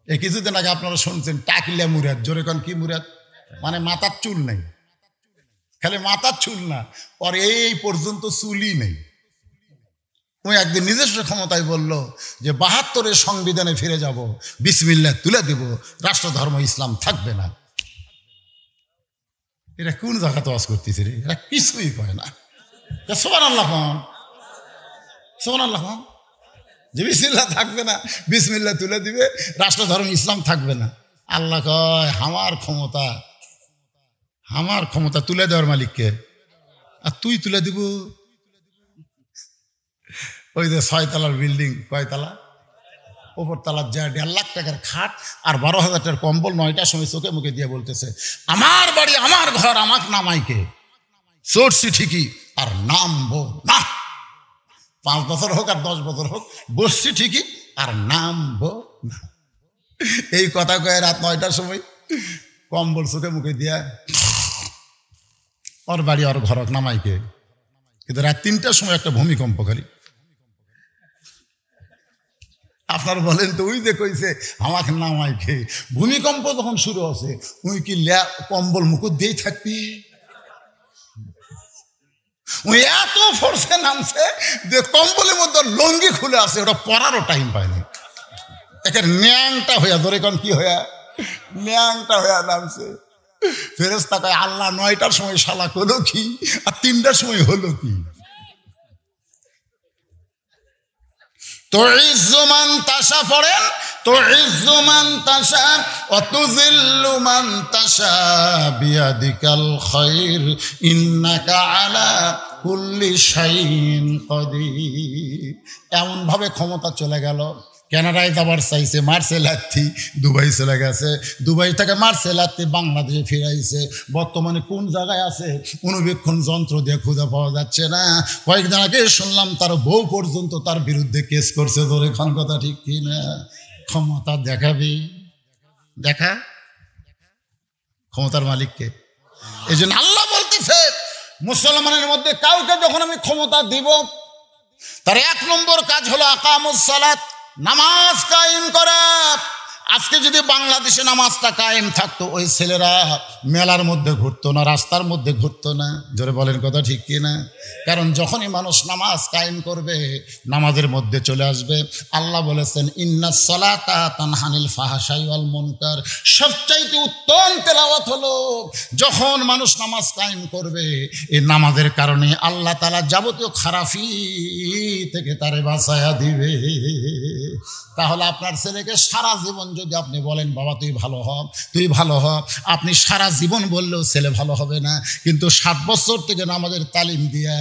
এই কিছুদিন আগে আপনারা শুনছেন টাকিলা মুরাদ। জোরে কোন কি মুরাদ? মানে মাথার চুল নেই, খালি মাথার চুল না, আর এই পর্যন্ত চুলই নেই। ওই একদিন নিজস্ব ক্ষমতায় বলল যে 72-এর সংবিধানে ফিরে যাব, বিসমিল্লাহ তুলে দিব, রাষ্ট্রধর্ম ইসলাম থাকবে না। এরা কোন জায়গাতে ওয়াজ করতেছে রে? এরা কিছুই কয় না। সুবহানাল্লাহ কোন, সুবহানাল্লাহ কোন, যে বিসমিল্লাহ থাকবে না, বিসমিল্লাহ তুলে দিবে, রাষ্ট্রধর্ম ইসলাম থাকবে না। আল্লাহ কয় আমার ক্ষমতা তুলে দেওয়ার মালিককে, আর তুই তুলে দিব? ওই যে 6 তলার বিল্ডিং, কয় তলা? ওপর তলার যা 1.5 লাখ টাকার খাট আর 12,000 টাকার কম্বল 9টার সময় চোখে মুখে দিয়ে বলতেছে আমার বাড়ি আমার ঘর, আমাকে নামাইকে চড়ছি ঠিকই আর নামবো না। 5 বছর হোক আর 10 বছর হোক, বসছি ঠিকই আর নামবো না। এই কথা কয়ে রাত 9টার সময় কম্বল চোখে মুখে দিয়া ওর বাড়ি ওর ঘর নামাইকে। কিন্তু রাত 3টার সময় একটা ভূমিকম্পকারী। আপনারা বলেন তো, ওই যে কইছে আমাকে নামাই খেয়ে, ভূমিকম্প যখন শুরু হচ্ছে ওই কি কম্বল মুকুট দিয়েই থাকবি? ওই এত ফোর্সে নামছে যে কম্বলের মধ্যে লঙ্গি খুলে আছে, ওটা পরারও টাইম পায়নি। একের ন্যাংটা হইয়া, ধরে কোন কি হইয়া, ন্যাংটা হইয়া নামছে। ফেরেশতা কয় আল্লাহ 9টার সময় শালা হলো কি আর 3টার সময় হলো কি? তুইজ্জু মান তাশা পড়েন, তুইজ্জু মান তাশা ওয়া তুযিল্লু মান তাশা বিয়াদিকাল খায়র ইন্নাকা আলা কুল্লি শাইইন কাদির। এমন ভাবে ক্ষমতা চলে গেল। কানাডায় যাবার চাইছে, মারছে লাথি, দুবাই চলে গেছে, দুবাই থেকে মারছে লাথি, বাংলাদেশে ফিরাইছে। বর্তমানে কোন জায়গায় আছে অনুবীক্ষণ যন্ত্র দিয়ে খুঁজে পাওয়া যাচ্ছে না। কয়েকদিন আগে শুনলাম তার বউ পর্যন্ত তার বিরুদ্ধে কেস করছে। ধরে খান কথা ঠিক কি না? ক্ষমতা দেখাবি, দেখা ক্ষমতার মালিককে। এই জন্য আল্লাহ বলতেছে মুসলমানের মধ্যে কাউকে যখন আমি ক্ষমতা দিব, তার 1 নম্বর কাজ হলো আকামুস সালাত, নামাজ কায়েম করা। আজকে যদি বাংলাদেশে নামাজটা কায়েম থাকতো, ওই ছেলেরা মেলার মধ্যে ঘুরতো না, রাস্তার মধ্যে ঘুরতো না। জোরে বলেন কথা ঠিক কি না? কারণ যখনই মানুষ নামাজ কায়েম করবে, নামাজের মধ্যে চলে আসবে। আল্লাহ বলেছেন ইন্নাস সালাতা তানহা আনিল ফাহশাই ওয়াল মুনকার। সবচাইতে উত্তম তেলাওয়াত হলো যখন মানুষ নামাজ কায়েম করবে, এই নামাজের কারণে আল্লাহ তাআলা যাবতীয় খারাপি থেকে তারে বাঁচায়া দিবে। তাহলে আপনার ছেলেকে সারা জীবন যদি আপনি বলেন বাবা তুই ভালো হ, তুই ভালো হ, আপনি সারা জীবন বললেও ছেলে ভালো হবে না। কিন্তু 7 বছর থেকে নামাজের তালিম দিয়ে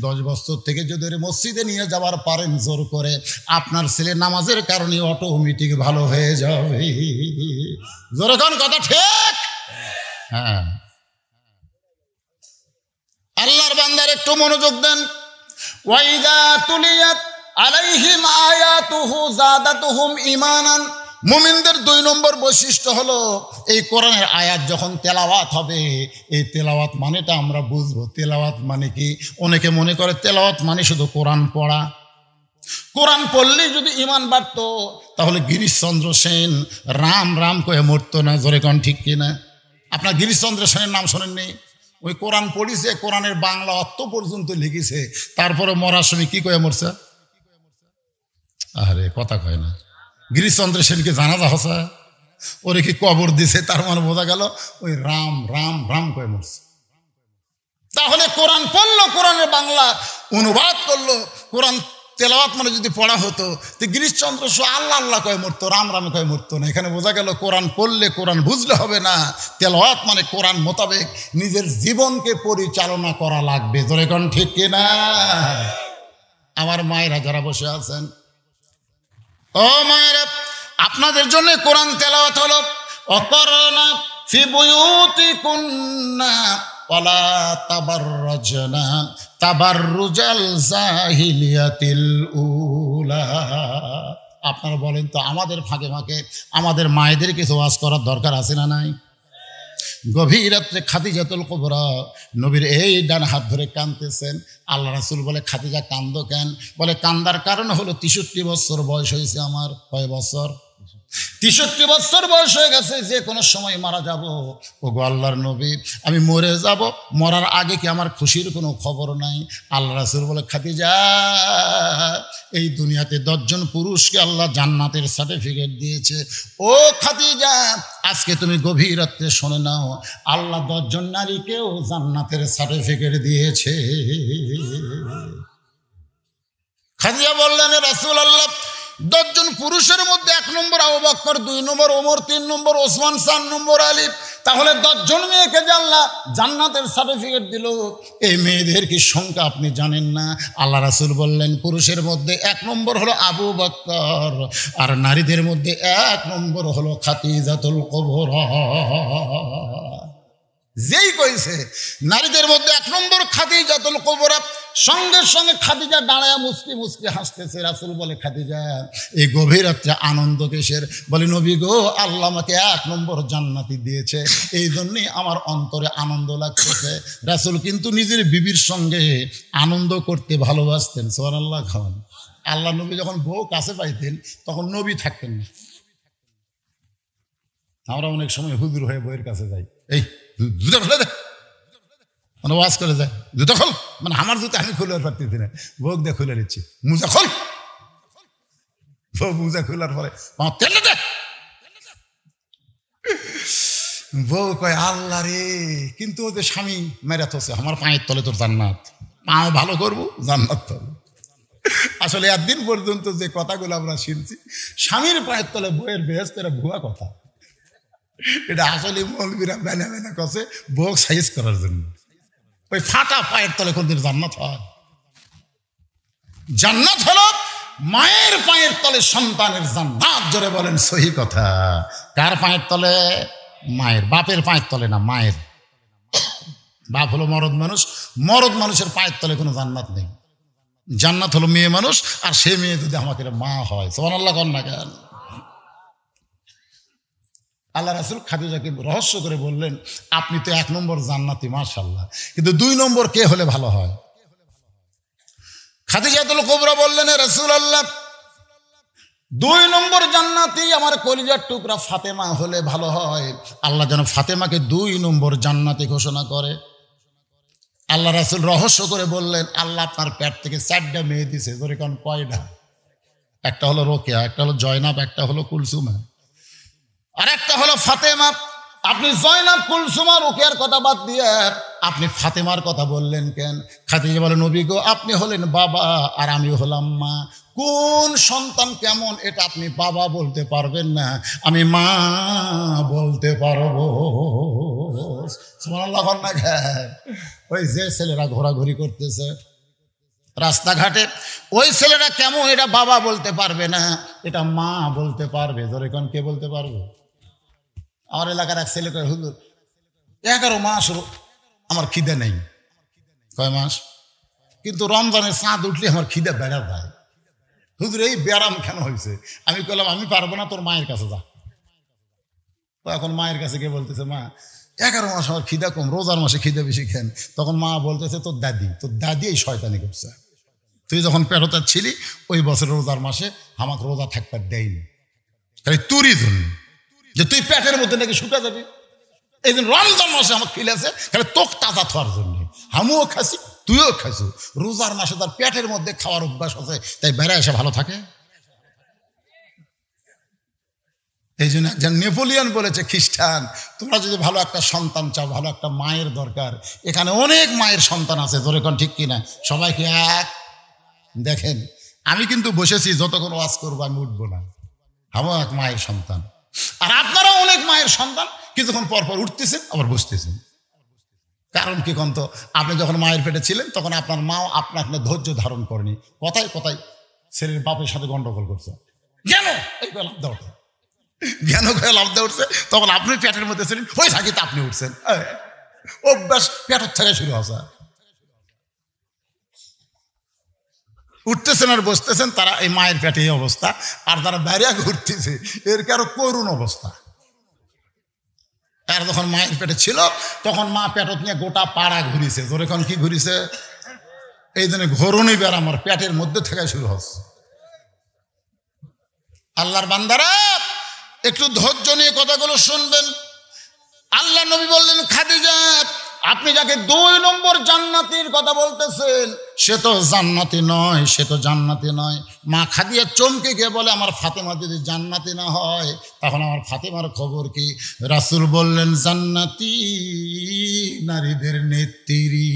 10 বছর থেকে যদি মসজিদে নিয়ে যাওয়ার পারেন জোর করে, আপনার ছেলে নামাজের কারণে অটোমেটিক ভালো হয়ে যাবে। জোরে কোন কথা ঠিক? হ্যাঁ, আল্লাহর বান্দার একটু মনোযোগ দেন। ওয়াইদা তুলিয়াত আলাইহিম আয়াতুহু যাদাতুহুম ঈমানান। মুমিনদের 2 নম্বর বৈশিষ্ট্য হলো এই কোরআনের আয়াত যখন তেলাওয়াত হবে, এই তেলাওয়াত মানেটা আমরা বুঝবো। তেলাওয়াত মানে কি? অনেকে মনে করে তেলাওয়াত মানে শুধু কোরআন পড়া। কোরআন পড়লেই যদি ঈমান বাড়তো, তাহলে গিরিশচন্দ্র সেন রাম রাম কয়ে মরতো না। জোরে কোন ঠিক কিনা? আপনার গিরিশচন্দ্র সেনের নাম শোনেননি? ওই কোরআন পড়িছে, কোরআনের বাংলা অর্থ পর্যন্ত লিখেছে, তারপরে মরার সময় কি কয়ে মরছে? আরে কথা কয় না। গিরিশচন্দ্র সেনকে জানাজা হসা, ওরে কি কবর দিছে, তার মানে বোঝা গেল ওই রাম রাম রাম কয়ে মরছে। তাহলে কোরআন পড়লো, কোরআনের বাংলা অনুবাদ করলো, কোরআন তেলাওয়াত মানে যদি পড়া হতো, তো গিরিশচন্দ্র আল্লাহ আল্লাহ কয়ে মরতো, রাম রাম কয়ে মরতো না। এখানে বোঝা গেল কোরআন পড়লে কোরআন বুঝলে হবে না, তেলাওয়াত মানে কোরআন মোতাবেক নিজের জীবনকে পরিচালনা করা লাগবে। জোরে কোন ঠিক কিনা? আমার মায়েরা যারা বসে আছেন, ও মায়েরা, আপনাদের জন্য কোরআন তেলাওয়াত হলো অকরনা ফি বুয়ুতিকুন্না ওয়ালা তাবাররাজনা তাবাররুজাল জাহিলিয়াতিল উলা। আপনারা বলেন তো, আমাদের ফাঁকে ফাঁকে আমাদের মায়েদের কিছু ওয়াজ করার দরকার আছে না নাই? গভীর রাত্রে খাদিজাতুল কুবরা নবীর এই ডান হাত ধরে কাঁদতেছেন। আল্লাহ রাসূল বলে, খাদিজা কান্দো কেন? বলে, কান্দার কারণ হলো 63 বছর বয়স হয়েছে আমার। কয় বছর? 63 বছর বয়স হয়ে গেছে, যে কোনো সময় মারা যাব। ও গো আল্লাহর নবী, আমি মরে যাব, মরার আগে কি আমার খুশির কোনো খবর নাই? আল্লাহ রাসূল বলে, খাদিজা, এই দুনিয়াতে 10 জন পুরুষকে আল্লাহ জান্নাতের সার্টিফিকেট দিয়েছে। ও খাদিজা, আজকে তুমি গভীর রাত্রে শুনে নাও, আল্লাহ 10 জন নারীকেও জান্নাতের সার্টিফিকেট দিয়েছে। খাদিজা বললেন, রাসূলুল্লাহ, 10 জন পুরুষের মধ্যে 1 নম্বর আবু বকর, 2 নম্বর ওমর, 3 নম্বর ওসমান, 4 নম্বর আলী। তাহলে 10 জন মেয়েকে আল্লাহ জান্নাতের সার্টিফিকেট দিল। এই মেয়েদের কি সংখ্যা আপনি জানেন না? আল্লাহ রাসূল বললেন, পুরুষের মধ্যে 1 নম্বর হলো আবু বকর, আর নারীদের মধ্যে 1 নম্বর হলো খাদিজাতুল কুবরা। যেই কইছে নারীদের মধ্যে 1 নম্বর খাদিজাতুল কুবরা, সঙ্গে সঙ্গে খাদিজা দাঁড়ায় মুস্কি মুস্কি হাসতেছে। রাসূল বলে, খাদিজা, এই গভীর রাত্রে আনন্দ কিসের? বলে, নবী গো, আল্লাহ আমাকে 1 নম্বর জান্নাতি দিয়েছে, এই জন্যই আমার অন্তরে আনন্দ লাগতেছে। রাসূল কিন্তু নিজের বিবির সঙ্গে আনন্দ করতে ভালোবাসতেন। সুবহানাল্লাহ খান। আল্লাহ নবী যখন বউ কাছে পাইতেন, তখন নবী থাকতেন না। আমরা অনেক সময় হুজুর হয়ে বউয়ের কাছে যাই, এই জুতা খুলে দে, মানে ওয়াজ করে যায়, জুতা খোল, মানে আমার জুতা আমি খুলে পারতেছি না, বউ দিয়ে খুলে নিচ্ছি, মুজা খোল। বউ মুজা খোলার পরে তেলে দে। বউ কয়, আল্লাহ রে, কিন্তু ওদের স্বামী মেরে থছে, আমার পায়ের তলে তোর জান্নাত, পাও ভালো করবো, জান্নাত পাবো। আসলে একদিন পর্যন্ত যে কথাগুলো আমরা শুনছি, স্বামীর পায়ের তলে বউয়ের বেহেশত, এরা ভুয়া কথা। এটা আসলে মৌলবীরা বেনা বেনা করছে বউ সাইজ করার জন্য। ওই ফাটা পায়ের তলে কোনদিন জান্নাত হয়? জান্নাত হলো মায়ের পায়ের তলে সন্তানের জান্নাত। জোরে বলেন সহি কথা। কার পায়ের তলে? মায়ের। বাপের পায়ের তলে না, মায়ের। বাপ হলো মরদ মানুষ, মরদ মানুষের পায়ের তলে কোনো জান্নাত নেই। জান্নাত হলো মেয়ে মানুষ, আর সে মেয়ে যদি আমাকে মা হয়। সুবহানাল্লাহ কন না কেন? আল্লাহ রাসূল খাদিজাকে রহস্য করে বললেন, আপনি তো 1 নম্বর জান্নাতি মাশাআল্লাহ, কিন্তু 2 নম্বর কে হলে ভালো হয়? খাদিজাতুল কুবরা বললেন, হে রাসূলুল্লাহ, 2 নম্বর জান্নাতি আমার কলিজার টুকরা ফাতেমা হলে ভালো হয়। আল্লাহ যেন ফাতেমাকে 2 নম্বর জান্নাতি ঘোষণা করে। আল্লাহ রাসূল রহস্য করে বললেন, আল্লাহ আপনার পেট থেকে 4টা মেয়ে দিছে। ধরে কোন কয়টা? একটা হলো রোকেয়া, একটা হলো জয়নাব, একটা হলো কুলসুমা, আর একটা হলো ফাতেমা। আপনি জয়নাব, কুলসুমা, রোকেয়ার কথা বাদ দিয়ে আপনি ফাতেমার কথা বললেন কেন? খাদিজা বলে, নবী গো, আপনি হলেন বাবা আর আমি হলাম মা। কোন সন্তান কেমন এটা আপনি বাবা বলতে পারবেন না, আমি মা বলতে পারবো। সুবহানাল্লাহ। ওই যে ছেলেরা ঘোরাঘুরি করতেছে রাস্তাঘাটে, ওই ছেলেরা কেমন এটা বাবা বলতে পারবে না, এটা মা বলতে পারবে। ধরে কোন কে বলতে পারবে? আমার এলাকার এক ছেলে কয়, হুজুর 11 মাস আমার খিদে নেই। কয় মাস? কিন্তু রমজানের চাঁদ উঠলে আমার খিদে বেড়া যায়। হুজুর এই ব্যারাম কেন হয়েছে? আমি বললাম, আমি পারবো না, তোর মায়ের কাছে যা। তো এখন মায়ের কাছে গিয়ে বলতেছে, মা 11 মাস আমার খিদা কম, রোজার মাসে খিদে বেশি খেন। তখন মা বলতেছে, তোর দাদি এই শয়তানি করছে। তুই যখন পেটতা ছিলি ওই বছর রোজার মাসে আমাকে রোজা থাকতে দেয়নি, তাই তুরই জন্য যে তুই পেটের মধ্যে নাকি শুকা যাবি। এই দিন রমজান মাসে আমাকে খিলেছে তাহলে তোকে তাজা থাকার জন্য। আমিও খাসি, তুইও খাসু। রোজার মাসে তার পেটের মধ্যে খাওয়ার অভ্যাস আছে, তাই বেড়া এসে ভালো থাকে। এই জন্য একজন নেপোলিয়ন বলেছে, খ্রিস্টান, তোমরা যদি ভালো একটা সন্তান চাও, ভালো একটা মায়ের দরকার। এখানে অনেক মায়ের সন্তান আছে, ধরে কোন ঠিক কিনা? সবাইকে এক দেখেন। আমি কিন্তু বসেছি, যতক্ষণ ওয়াজ করবো আমি উঠবো না। আমিও এক মায়ের সন্তান, আর আপনারাও অনেক মায়ের সন্তান। কিছুক্ষণ পর পর উঠতেছেন আবার বসতেছেন। কারণ কি কোন? তো আপনি যখন মায়ের পেটে ছিলেন তখন আপনার মাও আপনাকে ধৈর্য ধারণ করেনি। কথায় কথায় ছেলের বাপের সাথে গন্ডগোল করছে, কেন এই লাভ দেওয়া জ্ঞান করে লাভ দিয়ে উঠছে। তখন আপনি পেটের মধ্যে ছিলেন, ওই থাকিতে আপনি উঠছেন। অভ্যাস পেটের থেকে শুরু হচ্ছে। উঠতেছেন আর বসতেছেন, তারা এই মায়ের পেটে এই অবস্থা। আর তারা বাইরে ঘুরতেছে, এর কি আরো করুণ অবস্থা। আর যখন মায়ের পেটে ছিল তখন মা পেটত নিয়ে গোটা পাড়া ঘুরিছে। তোর এখন কি ঘুরিছে? এই জন্য ঘরুনি বেড়া আমার পেটের মধ্যে থেকে শুরু হচ্ছে। আল্লাহর বান্দারা একটু ধৈর্য নিয়ে কথাগুলো শুনবেন। আল্লাহ নবী বললেন, খাদিজা, আপনি যাকে 2 নম্বর জান্নাতির কথা বলতেছেন সে তো জান্নাতি নয়, সে তো জান্নাতি নয়। মা খাদিজা চমকে গিয়ে বলে, আমার ফাতেমা যদি জান্নাতি না হয় তখন আমার ফাতেমার খবর কি? রাসূল বললেন, জান্নাতি নারীদের নেত্রী।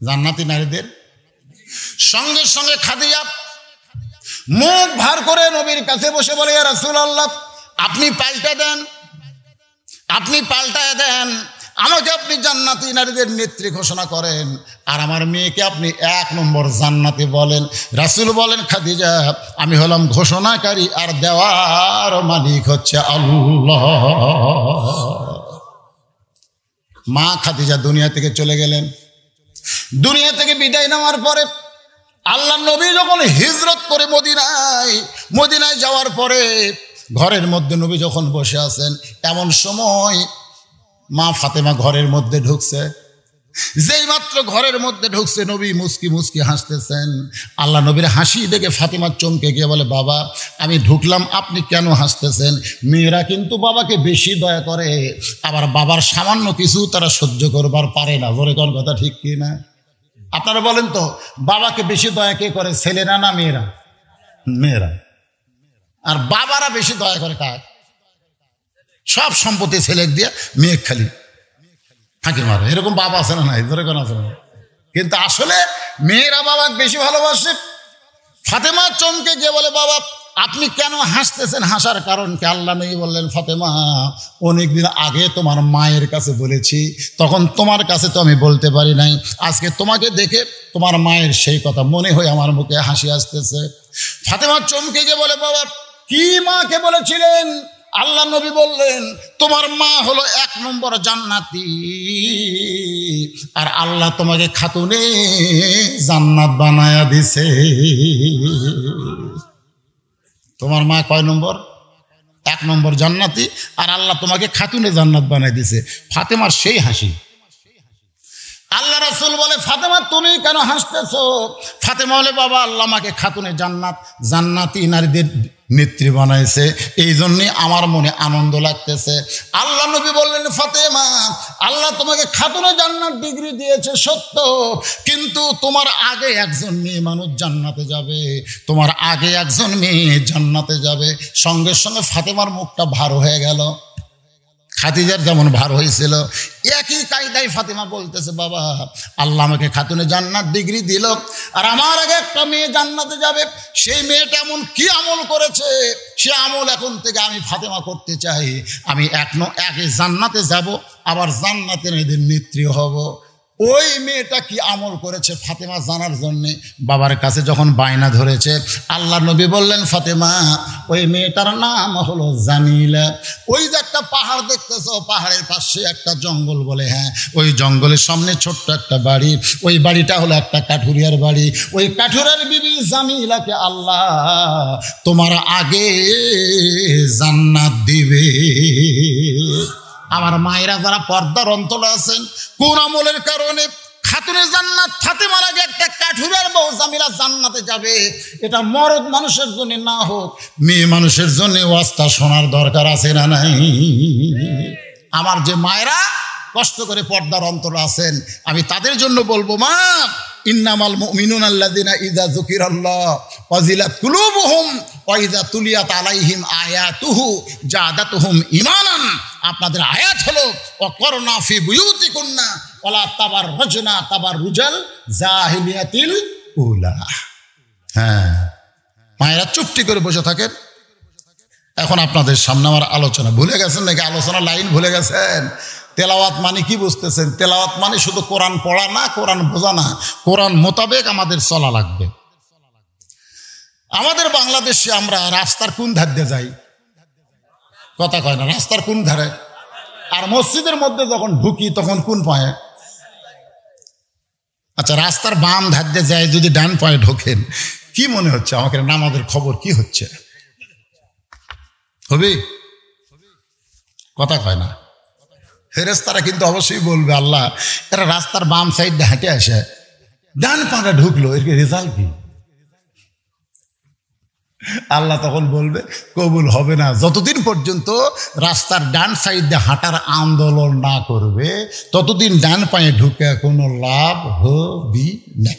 জান্নাতি নারীদের। সঙ্গে সঙ্গে খাদিজা মুখ ভার করে নবীর কাছে বসে বলে, ইয়া রাসূলুল্লাহ, আপনি পাল্টে দেন, আপনি পাল্টায় দেন। আমাকে আপনি জান্নাতি নারীদের নেত্রী ঘোষণা করেন, আর আমার মেয়েকে আপনি 1 নম্বর জান্নাতি বলেন। রাসূল বলেন, খাদিজা, আমি হলাম ঘোষণাকারী, আর দেওয়ার মালিক হচ্ছে আল্লাহ। মা খাদিজা দুনিয়া থেকে চলে গেলেন। দুনিয়া থেকে বিদায় নেওয়ার পরে আল্লাহ নবী যখন হিজরত করে মদিনায় যাওয়ার পরে ঘরের মধ্যে নবী যখন বসে আছেন, এমন সময় মা ফাতেমা ঘরের মধ্যে ঢুকছে। যেই মাত্র ঘরের মধ্যে ঢুকছে, নবী মুস্কি মুস্কি হাসতেছেন। আল্লাহ নবীর হাসি দেখে ফাতেমা চমকে গিয়ে বলে, বাবা, আমি ঢুকলাম, আপনি কেন হাসতেছেন? মেয়েরা কিন্তু বাবাকে বেশি দয়া করে, আবার বাবার সামান্য কিছু তারা সহ্য করবার পারে না। বলে কোন কথা ঠিক কি না? আপনারা বলেন তো, বাবাকে বেশি দয়া কে করে, ছেলেরা না মেয়েরা? মেয়েরা। আর বাবারা বেশি দয়া করে কার? সব সম্পত্তি ছেলে দিয়ে মেয়ে খালি ফাঁকি মারে। এরকম বাবা আছে না? নাই, ধরে কোন আছে না? কিন্তু আসলে মেয়েরা বাবাকে বেশি ভালোবাসে। ফাতেমা চমকে গিয়ে বলে, বাবা, আপনি কেন হাসতেছেন? হাসার কারণ কি? আল্লাহ নবী বললেন, ফাতেমা, অনেকদিন আগে তোমার মায়ের কাছে বলেছি, তখন তোমার কাছে তো আমি বলতে পারি নাই। আজকে তোমাকে দেখে তোমার মায়ের সেই কথা মনে হয়ে আমার মুখে হাসি আসতেছে। ফাতেমা চমকে গিয়ে বলে, বাবা, কি মাকে বলেছিলেন? আল্লাহ নবী বললেন, তোমার মা হলো 1 নম্বর জান্নাতি, আর আল্লাহ তোমাকে খাতুনে জান্নাত বানায়া দিছে। তোমার মা কয় নম্বর? 1 নম্বর জান্নাতি। আর আল্লাহ তোমাকে খাতুনে জান্নাত বানাই দিয়েছে। ফাতেমার সেই হাসি। আল্লাহ রাসূল বলে, ফাতেমা তুমি কেন হাসতেছো? ফাতেমা বলে, বাবা আল্লাহ আমাকে খাতুনে জান্নাতি নারীদের নেত্রী বানাইছে, এই জন্যই আমার মনে আনন্দ লাগতেছে। আল্লাহ নবী বললেন, ফাতেমা আল্লাহ তোমাকে খাতুনে জান্নাত ডিগ্রি দিয়েছে সত্য, কিন্তু তোমার আগে একজন মেয়ে মানুষ জান্নাতে যাবে, তোমার আগে একজন মেয়ে জান্নাতে যাবে। সঙ্গে সঙ্গে ফাতেমার মুখটা ভার হয়ে গেল, খাদিজার যেমন ভার হয়েছিল। একই কায়দায় ফাতেমা বলতেছে, বাবা আল্লাহ আমাকে খাতুনে জান্নাত ডিগ্রি দিল, আর আমার আগে একটা মেয়ে জান্নাতে যাবে। সেই মেয়েটা এমন কি আমল করেছে, সে আমল এখন থেকে আমি ফাতেমা করতে চাই। আমি আগে জান্নাতে যাব, আবার জান্নাতে মেয়েদের নেত্রী হব। ওই মেয়েটা কি আমল করেছে ফাতেমা জানার জন্যে বাবার কাছে যখন বায়না ধরেছে, আল্লাহ নবী বললেন, ফাতেমা ওই মেয়েটার নাম হলো জামিলা। ওই যে একটা পাহাড় দেখতেছ, পাহাড়ের পাশে একটা জঙ্গল বলে, হ্যাঁ ওই জঙ্গলের সামনে ছোট্ট একটা বাড়ি, ওই বাড়িটা হলো একটা কাঠুরিয়ার বাড়ি। ওই কাঠুরিয়ার বিবি জামিলাকে আল্লাহ তোমার আগে জান্নাত দিবে। আমার মায়েরা যারা পর্দার অন্তরে আছেন, কোন আমলের কারণে খাতুনে জান্নাত ফাতেমার আগে একটা কাঠুরিয়ার বউ জামিলা জান্নাতে যাবে, এটা মরদ মানুষের জন্য না হোক, মেয়ে মানুষের জন্য ওয়াজটা শোনার দরকার আছে না নাই? আমার যে মায়েরা কষ্ট করে পর্দার অন্তরে আছেন, আমি তাদের জন্য বলবো, মা ইন্নামাল মুমিনুনা আল্লাযিনা ইযা যুকিরাল্লাহ ওয়াজিলাত কুলুবুহুম ওয়া ইযা তুলিয়াত আলাইহিম আয়াতুহু জাদাতুহুম ঈমানান। আপনাদের আয়াত হলো ওয়াকরনা ফি বুয়ুতিকুন্না ওয়ালা তাবাররুজনা তাবাররুজাল জাহিলিয়াতিল উলা। হ্যাঁ, মায়েরা চুপটি করে বসে থাকেন। এখন আপনাদের সামনে আমার আলোচনা, ভুলে গেছেন নাকি? আলোচনা লাইন ভুলে গেছেন? তেলাওয়াত মানে কি বুঝতেছেন? তেলাওয়াত মানে শুধু কোরআন পড়া না, কোরআন বোঝা না, কোরআন মোতাবেক আমাদের চলা লাগবে। আমাদের বাংলাদেশে আমরা রাস্তার কোন ধার দিয়ে যাই? কথা কয় না, রাস্তার কোন ধারে? আর মসজিদের মধ্যে যখন ঢুকি তখন কোন পায়ে? আচ্ছা, রাস্তার বাম ধার দিয়ে যায় যদি ডান পায়ে ঢোকেন, কি মনে হচ্ছে আমাকে? নামাজের খবর কি হচ্ছে হবে? কথা কয় না। ফেরেশতারা কিন্তু অবশ্যই বলবে, আল্লাহ এরা রাস্তার বাম সাইড দিয়ে হেঁটে আসে, ডান পাটা ঢুকলো, এর রেজাল্ট কি? আল্লাহ তখন বলবে, কবুল হবে না যতদিন পর্যন্ত রাস্তার ডান সাইড দিয়ে হাঁটার আন্দোলন না করবে, ততদিন ডান পায়ে ঢুকে কোনো লাভ হবি না।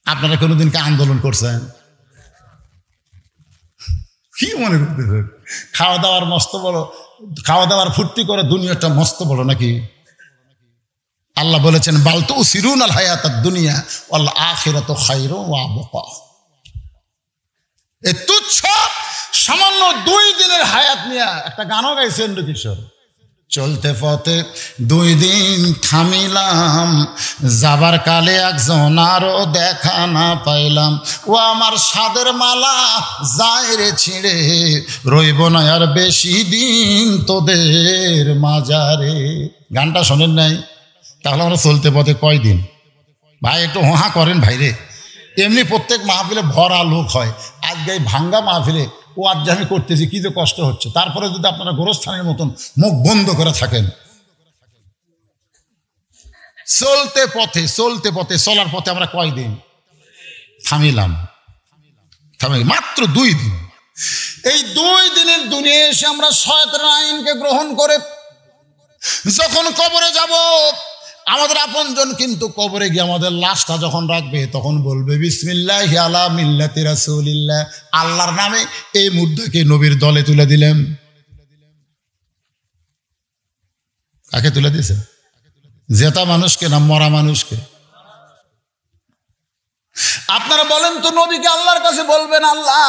আপনারা কোনোদিনকে আন্দোলন করছেন? কি মনে করতেছেন খাওয়া দাওয়ার মস্ত বড়, খাওয়া দাওয়ার ফুর্তি করে দুনিয়াটা মস্ত বড় নাকি? আল্লাহ বলেছেন, বাল তুসিরুনাল হায়াতাদ দুনিয়া ওয়াল আখিরাতু খায়রুন ওয়া আবকা। এই তুচ্ছ সামান্য 2 দিনের হায়াত নিয়ে একটা গানও গাইছে এন্দ্র কিশোর, চলতে পথে 2 দিন থামিলাম, যাবার কালে একজন আরো দেখা না পাইলাম, ও আমার সাদের মালা যায় রে ছিঁড়ে, রইব না আর বেশি দিন তোদের মাজারে। গানটা শোনেন নাই? তাহলে আমরা চলতে পথে কয়দিন? ভাই একটু হোহা করেন ভাইরে। এমনি প্রত্যেক মাহফিলে ভরা লোক হয়, আজকে এই ভাঙ্গা মাহফিলে ও আজ আমি করতেছি, কি যে কষ্ট হচ্ছে। তারপরে যদি আপনারা গোরস্থানের মতন মুখ বন্ধ করে থাকেন, চলতে পথে চলার পথে আমরা কয়দিন থামিলাম? মাত্র 2 দিন। এই 2 দিনের দুনিয়া এসে আমরা শয়তানের আইনকে গ্রহণ করে যখন কবরে যাব, আমাদের আপনজন কিন্তু কবরে গিয়ে আমাদের লাশটা যখন রাখবে তখন বলবে, বিসমিল্লাহি আলা মিল্লাতি রাসূলিল্লাহ, আল্লাহর নামে এই মুর্দাকে নবীর দলে তুলে দিলেন। কাকে তুলে দিয়েছে? জেতা মানুষকে না মরা মানুষকে? আপনারা বলেন তো, নবীকে আল্লাহর কাছে বলবেন, আল্লাহ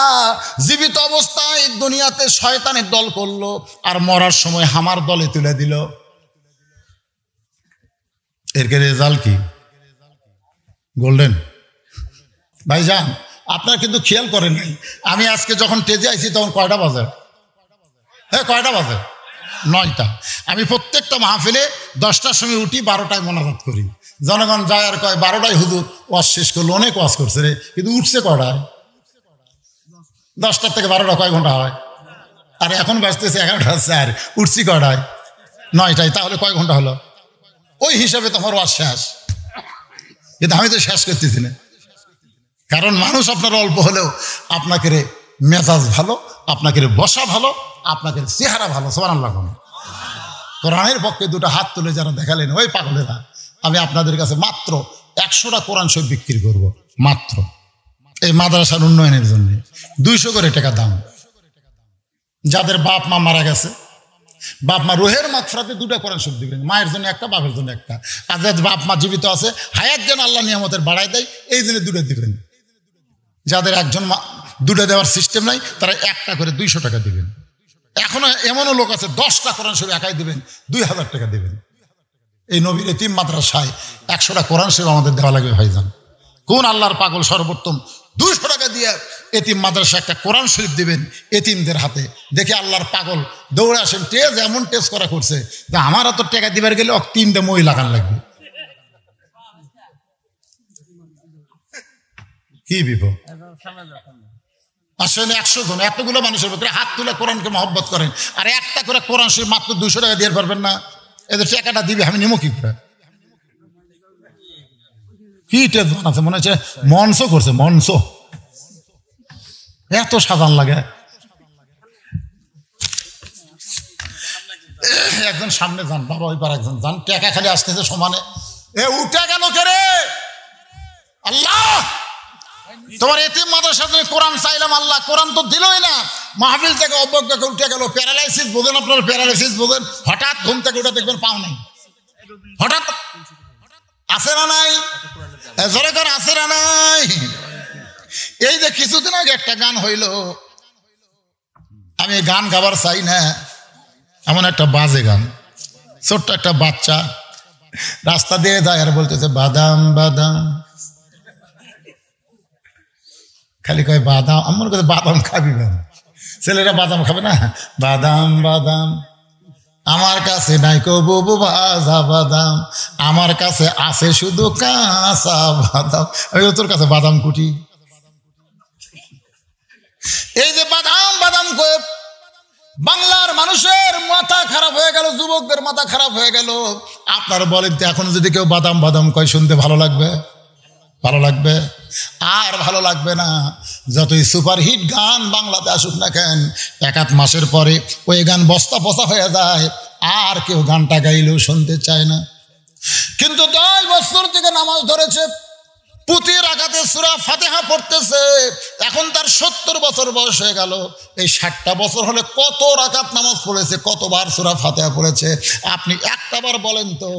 জীবিত অবস্থায় দুনিয়াতে শয়তানের দল করলো, আর মরার সময় আমার দলে তুলে দিল, এর রেজাল্ট কি? গোল্ডেন। ভাইজান আপনারা কিন্তু খেয়াল করেন নাই, আমি আজকে যখন টেজে আইছি তখন কয়টা বাজে? হ্যাঁ, কয়টা বাজে? 9টা। আমি প্রত্যেকটা মাহফিলে 10টার সময় উঠি, 12টায় মোনাজাত করি। জনগণ যায় আর কয় 12টায় হুজুর ওয়াজ শেষ করলো, অনেক ওয়াজ করছে রে, কিন্তু উঠছে কয়টায়? 10টা থেকে 12টা কয় ঘন্টা হয়? আর এখন বাজতেছে 11টা 4, উঠছি কটায়? 9টায়। তাহলে কয় ঘন্টা হলো? ওই হিসাবে তোমার ওয়াজ শেষ। কিন্তু আমি তো শেষ করতেছি না, কারণ মানুষ আপনার অল্প হলেও আপনাকে মেজাজ ভালো, আপনাকে বসা ভালো, আপনাকে চেহারা ভালো। সুবহানাল্লাহ। কোরআনের পক্ষে দুটো হাত তুলে যারা দেখালেন, ওই পাগলেরা, আমি আপনাদের কাছে মাত্র 100টা কোরআন শরীফ বিক্রি করব, মাত্র এই মাদ্রাসার উন্নয়নের জন্য। 200 করে টাকা দাম। যাদের বাপ মা মারা গেছে, বাপ মা রুহের মাগফিরাতে 2টা কোরআন শরীফ দিবেন, মায়ের জন্য একটা, বাপের জন্য একটা। আর যাদের বাপ মা জীবিত আছে, হায়াত যেন আল্লাহ নিয়ামতের বাড়ায় দেয়, এই জন্য 2টা দিবেন। যাদের একজন 2টা দেওয়ার সিস্টেম নাই, তারা একটা করে 200 টাকা দিবেন। এখনো এমনও লোক আছে 10টা কোরআন শরীফ একাই দিবেন, 2000 টাকা দিবেন। এই নবীর এতিম মাদ্রাসায় 100টা কোরআন শরীফ আমাদের দেওয়া লাগবে ভাইজান। কোন আল্লাহর পাগল সর্বোত্তম 200 টাকা দিয়ে এতিম মাদ্রাসা একটা কোরআন শরীফ দিবেন এতিমদের হাতে? দেখে আল্লাহর পাগল দৌড়ে আসেন। এমন টেস্ট করা করছে যে আমার এত টাকা দিবার গেলে 3টে মই লাগান লাগবে। কি বিপদ! আসলে 100 জন, এতগুলো মানুষের ভিতরে হাত তুলে কোরআনকে মহব্বত করেন, আর একটা করে কোরআন শরীফ মাত্র 200 টাকা দিয়ে পারবেন না? এদের টাকাটা দিবে, আমি নেবো কি করে? কি টেস্ট বানাচ্ছে, মনে হচ্ছে মঞ্চ করছে, মঞ্চ। এত সাজান লাগে। একজন সামনে যান বাবা, ওই পার একজন যান, টাকা খালি আসতেছে সমানে। উঠে গেল কে রে? আল্লাহ, তোমার এতিম মাদ্রাসার জন্য কোরআন চাইলাম, আল্লাহ কোরআন তো দিলই না। মাহফিল থেকে অবজ্ঞা করে উঠে গেল। প্যারালাইসিস বোঝেন আপনারা? প্যারালাইসিস বোঝেন? হঠাৎ ঘুম থেকে উঠে দেখবেন পাও নাই। হঠাৎ আছে না নাই? জোরে করে আছে না নাই? এই যে কিছুদিন আগে একটা গান হইল, আমি গান গাবার চাই না, এমন একটা বাজে গান। ছোট্ট একটা বাচ্চা রাস্তা দিয়ে যায় আর বলতেছে বাদাম বাদাম, খালি কয় বাদাম। আমার কাছে বাদাম খাবি না, ছেলেরা বাদাম খাবে না? বাদাম বাদাম আমার কাছে নাই কো বুবু ভাজা বাদাম, আমার কাছে আছে শুধু কাঁচা বাদাম। আমি তোর কাছে বাদাম কুটি। এই যে বাদাম বাদাম কয়ে বাংলার মানুষের মাথা খারাপ হয়ে গেল, যুবকদের মাথা খারাপ হয়ে গেল। আপনারা বলেন তো, এখন যদি কেউ বাদাম বাদাম কয় শুনতে ভালো লাগবে? ভালো লাগবে? আর ভালো লাগবে না। যতই সুপারহিট গান বাংলাতে আসুক না কেন, 1-8 মাসের পরে ওই গান বস্তা পচা হয়ে যায়, আর কেউ গানটা গাইলেও শুনতে চায় না। কিন্তু 10 বছর থেকে নামাজ ধরেছে, প্রতি রাকাতে সূরা ফাতিহা পড়তেছে, এখন তার 70 বছর বয়স হয়ে গেল। এই 60টা বছর হলে কত রাকাত নামাজ পড়েছে, কতবার সূরা ফাতিহা পড়েছে? আপনি একটাবার বলেন তো,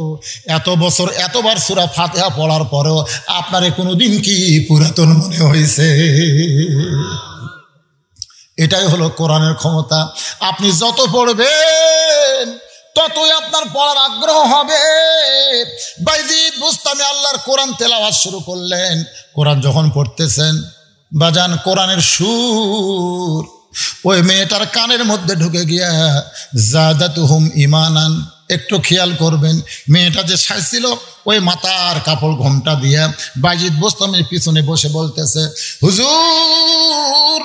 এত বছর এতবার সূরা ফাতিহা পড়ার পরেও আপনার কোনোদিন কি পুরাতন মনে হয়েছে? এটাই হলো কোরআনের ক্ষমতা। আপনি যত পড়বেন ততই আপনার পড়ার আগ্রহ হবে। বাইজিদ বুস্তামি আল্লাহর কোরআন তেলাওয়াত শুরু করলেন। কোরআন যখন পড়তেছেন বাজান, কোরআনের সুর ওই মেয়েটার কানের মধ্যে ঢুকে গিয়া জাদাতুহুম ঈমানান। একটু খেয়াল করবেন, মেয়েটা যে সাজছিল ওই মাথার কাপড় ঘোমটা দিয়া বাইজিদ বুস্তামির পিছনে বসে বলতেছে, হুজুর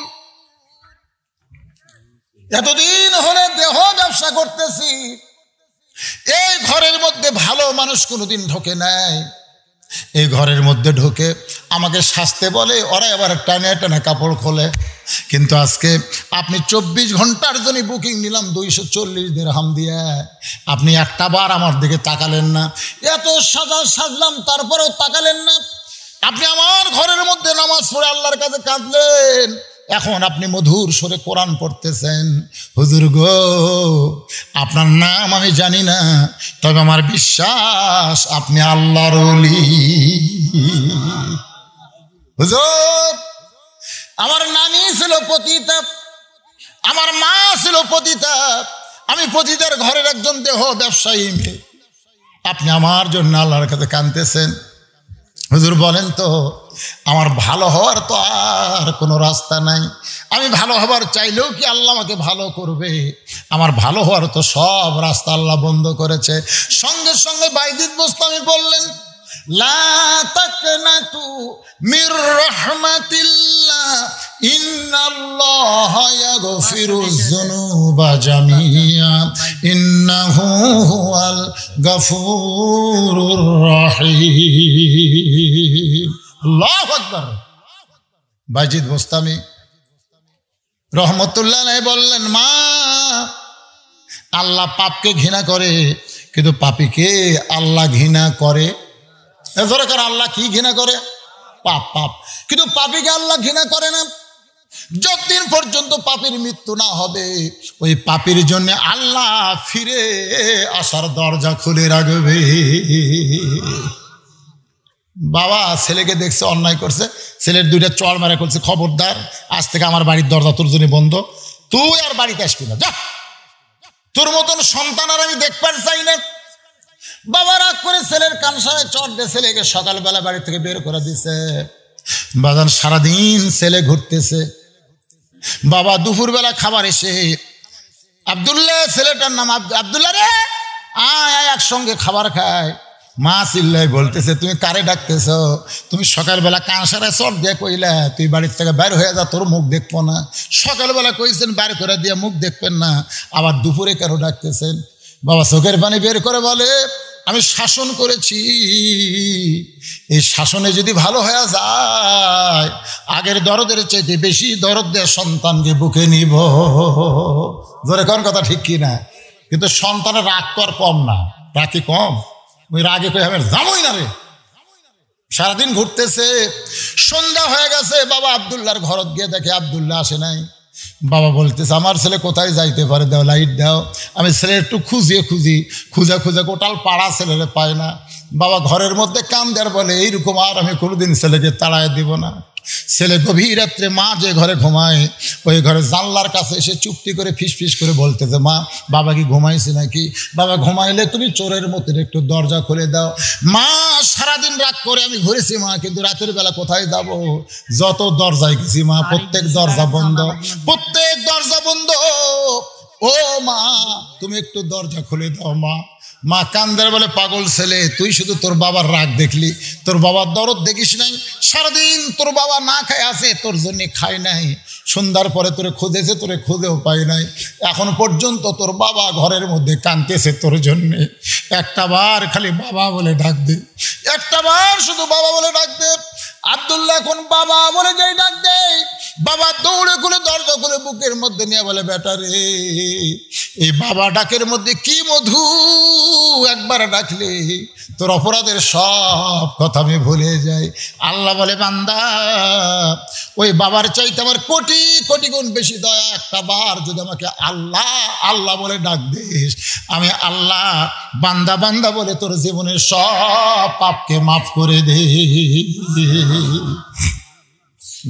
এতদিন হলে দেহ ব্যবসা করতেছি, এই ঘরের মধ্যে ভালো মানুষ কোনোদিন ঢোকে নাই। এই ঘরের মধ্যে ঢোকে আমাকে সাজতে বলে, ওরা এবার টানে টানে কাপড় খোলে। কিন্তু আজকে আপনি 24 ঘন্টার জন্য বুকিং নিলাম 240 দিরহাম দিয়ে, আপনি একটা বার আমার দিকে তাকালেন না। এত সাজলাম তারপরেও তাকালেন না। আপনি আমার ঘরের মধ্যে নামাজ পড়ে আল্লাহর কাছে কাঁদলেন, এখন আপনি মধুর সুরে কোরআন পড়তেছেন। হুজুর গো, আপনার নাম আমি জানি না, তবে আমার বিশ্বাস আপনি আল্লাহর ওলি। হুজুর, আমার নানি ছিল পতিতা, আমার মা ছিল পতিতা, আমি পতিতার ঘরের একজন দেহ ব্যবসায়ী মেয়ে। আপনি আমার জন্য আল্লাহর কাছে কাঁদতেছেন। হুজুর বলেন তো, আমার ভালো হওয়ার তো আর কোনো রাস্তা নাই। আমি ভালো হবার চাইলেও কি আল্লাহ আমাকে ভালো করবে? আমার ভালো হওয়ার তো সব রাস্তা আল্লাহ বন্ধ করেছে। সঙ্গে সঙ্গে বাইজিদ বুস্তামি বললেন, লা তাকনাতু মির রাহমাতিল্লাহ ইন্নাল্লাহা ইয়াগফিরুয যুনুবা জামিআ ইন্নাহু হুয়াল গফুরুর রহিম। আল্লাহু আকবার। বাইজিদ বোস্তামি রহমতুল্লাহ আলাইহি বললেন, মা, আল্লাহ পাপকে ঘৃণা করে, কিন্তু পাপীকে আল্লাহ ঘৃণা করে। এজরে আল্লাহ কি ঘৃণা করে? পাপ। পাপ, কিন্তু পাপীকে আল্লাহ ঘৃণা করে না। যতদিন পর্যন্ত পাপীর মৃত্যু না হবে, ওই পাপীর জন্য আল্লাহ ফিরে আসার দরজা খুলে রাখবে। বাবা ছেলেকে দেখছে অন্যায় করছে, ছেলের দুইটা চড় মারা করছে, খবরদার, আজ থেকে আমার বাড়ির দরজা তোর জন্য বন্ধ, তুই আর বাড়িতে আসবি না, যা, তোর মতন সন্তান আর আমি দেখবার চাই না। বাবা রাগ করে ছেলের কানসায় চড় দিয়ে ছেলেকে সকালবেলা বাড়ি থেকে বের করে দিছে। বাজান সারাদিন ছেলে ঘুরতেছে। বাবা দুপুরবেলা খাবার এসে, আব্দুল্লাহ, ছেলেটার নাম আব্দুল্লাহ, রে আয় একসঙ্গে খাবার খায়। মা চিল্লাই বলতেছে, তুমি কারে ডাকতেছ? তুমি সকালবেলা কানসারে চট দিয়ে কইলা তুই বাড়ির থেকে বাইর হয়ে যা, তোর মুখ দেখবো না। সকালবেলা কইছেন বাইর করে দিয়ে মুখ দেখবেন না, আবার দুপুরে কেন ডাকতেছেন? বাবা চোখের পানি বের করে বলে, আমি শাসন করেছি, এই শাসনে যদি ভালো হয়ে যায়, আগের দরদের চাইতে বেশি দরদ দিয়ে সন্তানকে বুকে নিব। জোরে কোন কথা ঠিক কি না? কিন্তু সন্তানের রাগ তো আর কম না, রাগই কম। ওই রাগে কই আমি যাবই না রে। সারাদিন ঘুরতেছে, সন্ধ্যা হয়ে গেছে। বাবা আব্দুল্লাহর ঘরত গিয়ে দেখে আব্দুল্লাহ আসে নাই। বাবা বলতেছে, আমার ছেলে কোথায় যাইতে পারে, দাও লাইট দাও। আমি ছেলে একটু খুঁজা গোটাল পাড়া ছেলেরে পায় না। বাবা ঘরের মধ্যে কান দেয়ার বলে, এইরকম আর আমি কোনোদিন ছেলেকে তাড়ায় দিব না। ছেলে গভীর রাত্রে মা যে ঘরে ঘুমায়, ওই ঘরে জানলার কাছে এসে চুপটি করে ফিস করে বলতেছে, মা, বাবা কি ঘুমাইছে নাকি? বাবা ঘুমাইলে তুমি চোরের মতো একটু দরজা খুলে দাও। মা, সারাদিন রাত করে আমি ঘুরেছি মা, কিন্তু রাতের বেলা কোথায় যাব? যত দরজায় গেছি মা, প্রত্যেক দরজা বন্ধ। ও মা, তুমি একটু দরজা খুলে দাও মা। মা কান্দার বলে, পাগল ছেলে, তুই শুধু তোর বাবার রাগ দেখলি, তোর বাবার দরদ দেখিস নাই। সারাদিন তোর বাবা না খায় আছে, তোর জন্য খায় নাই। সন্ধ্যার পরে তোরে খুঁজেছে, তোরে খুঁজেও পাই নাই। এখন পর্যন্ত তোর বাবা ঘরের মধ্যে কাঁদতেছে তোর জন্যে। একটা বার খালি বাবা বলে ডাক দে, একটা বার শুধু বাবা বলে ডাক দে। আব্দুল্লাহ এখন বাবা বলে যাই ডাক দেয়। বাবা দৌড়ে খুলে দরজা খুলে বুকের মধ্যে নিয়ে বলে, বেটা রে, এই বাবা ডাকের মধ্যে কি মধু, একবার ডাকলে তোর অপরাধের সব কথা আমি ভুলে যাই। আল্লাহ বলে, বান্দা, ওই বাবার চাইতে আমার কোটি কোটি গুণ বেশি দয়া। একটা বার যদি আমাকে আল্লাহ আল্লাহ বলে ডাক দিস, আমি আল্লাহ বান্দা বান্দা বলে তোর জীবনের সব পাপকে মাফ করে দে।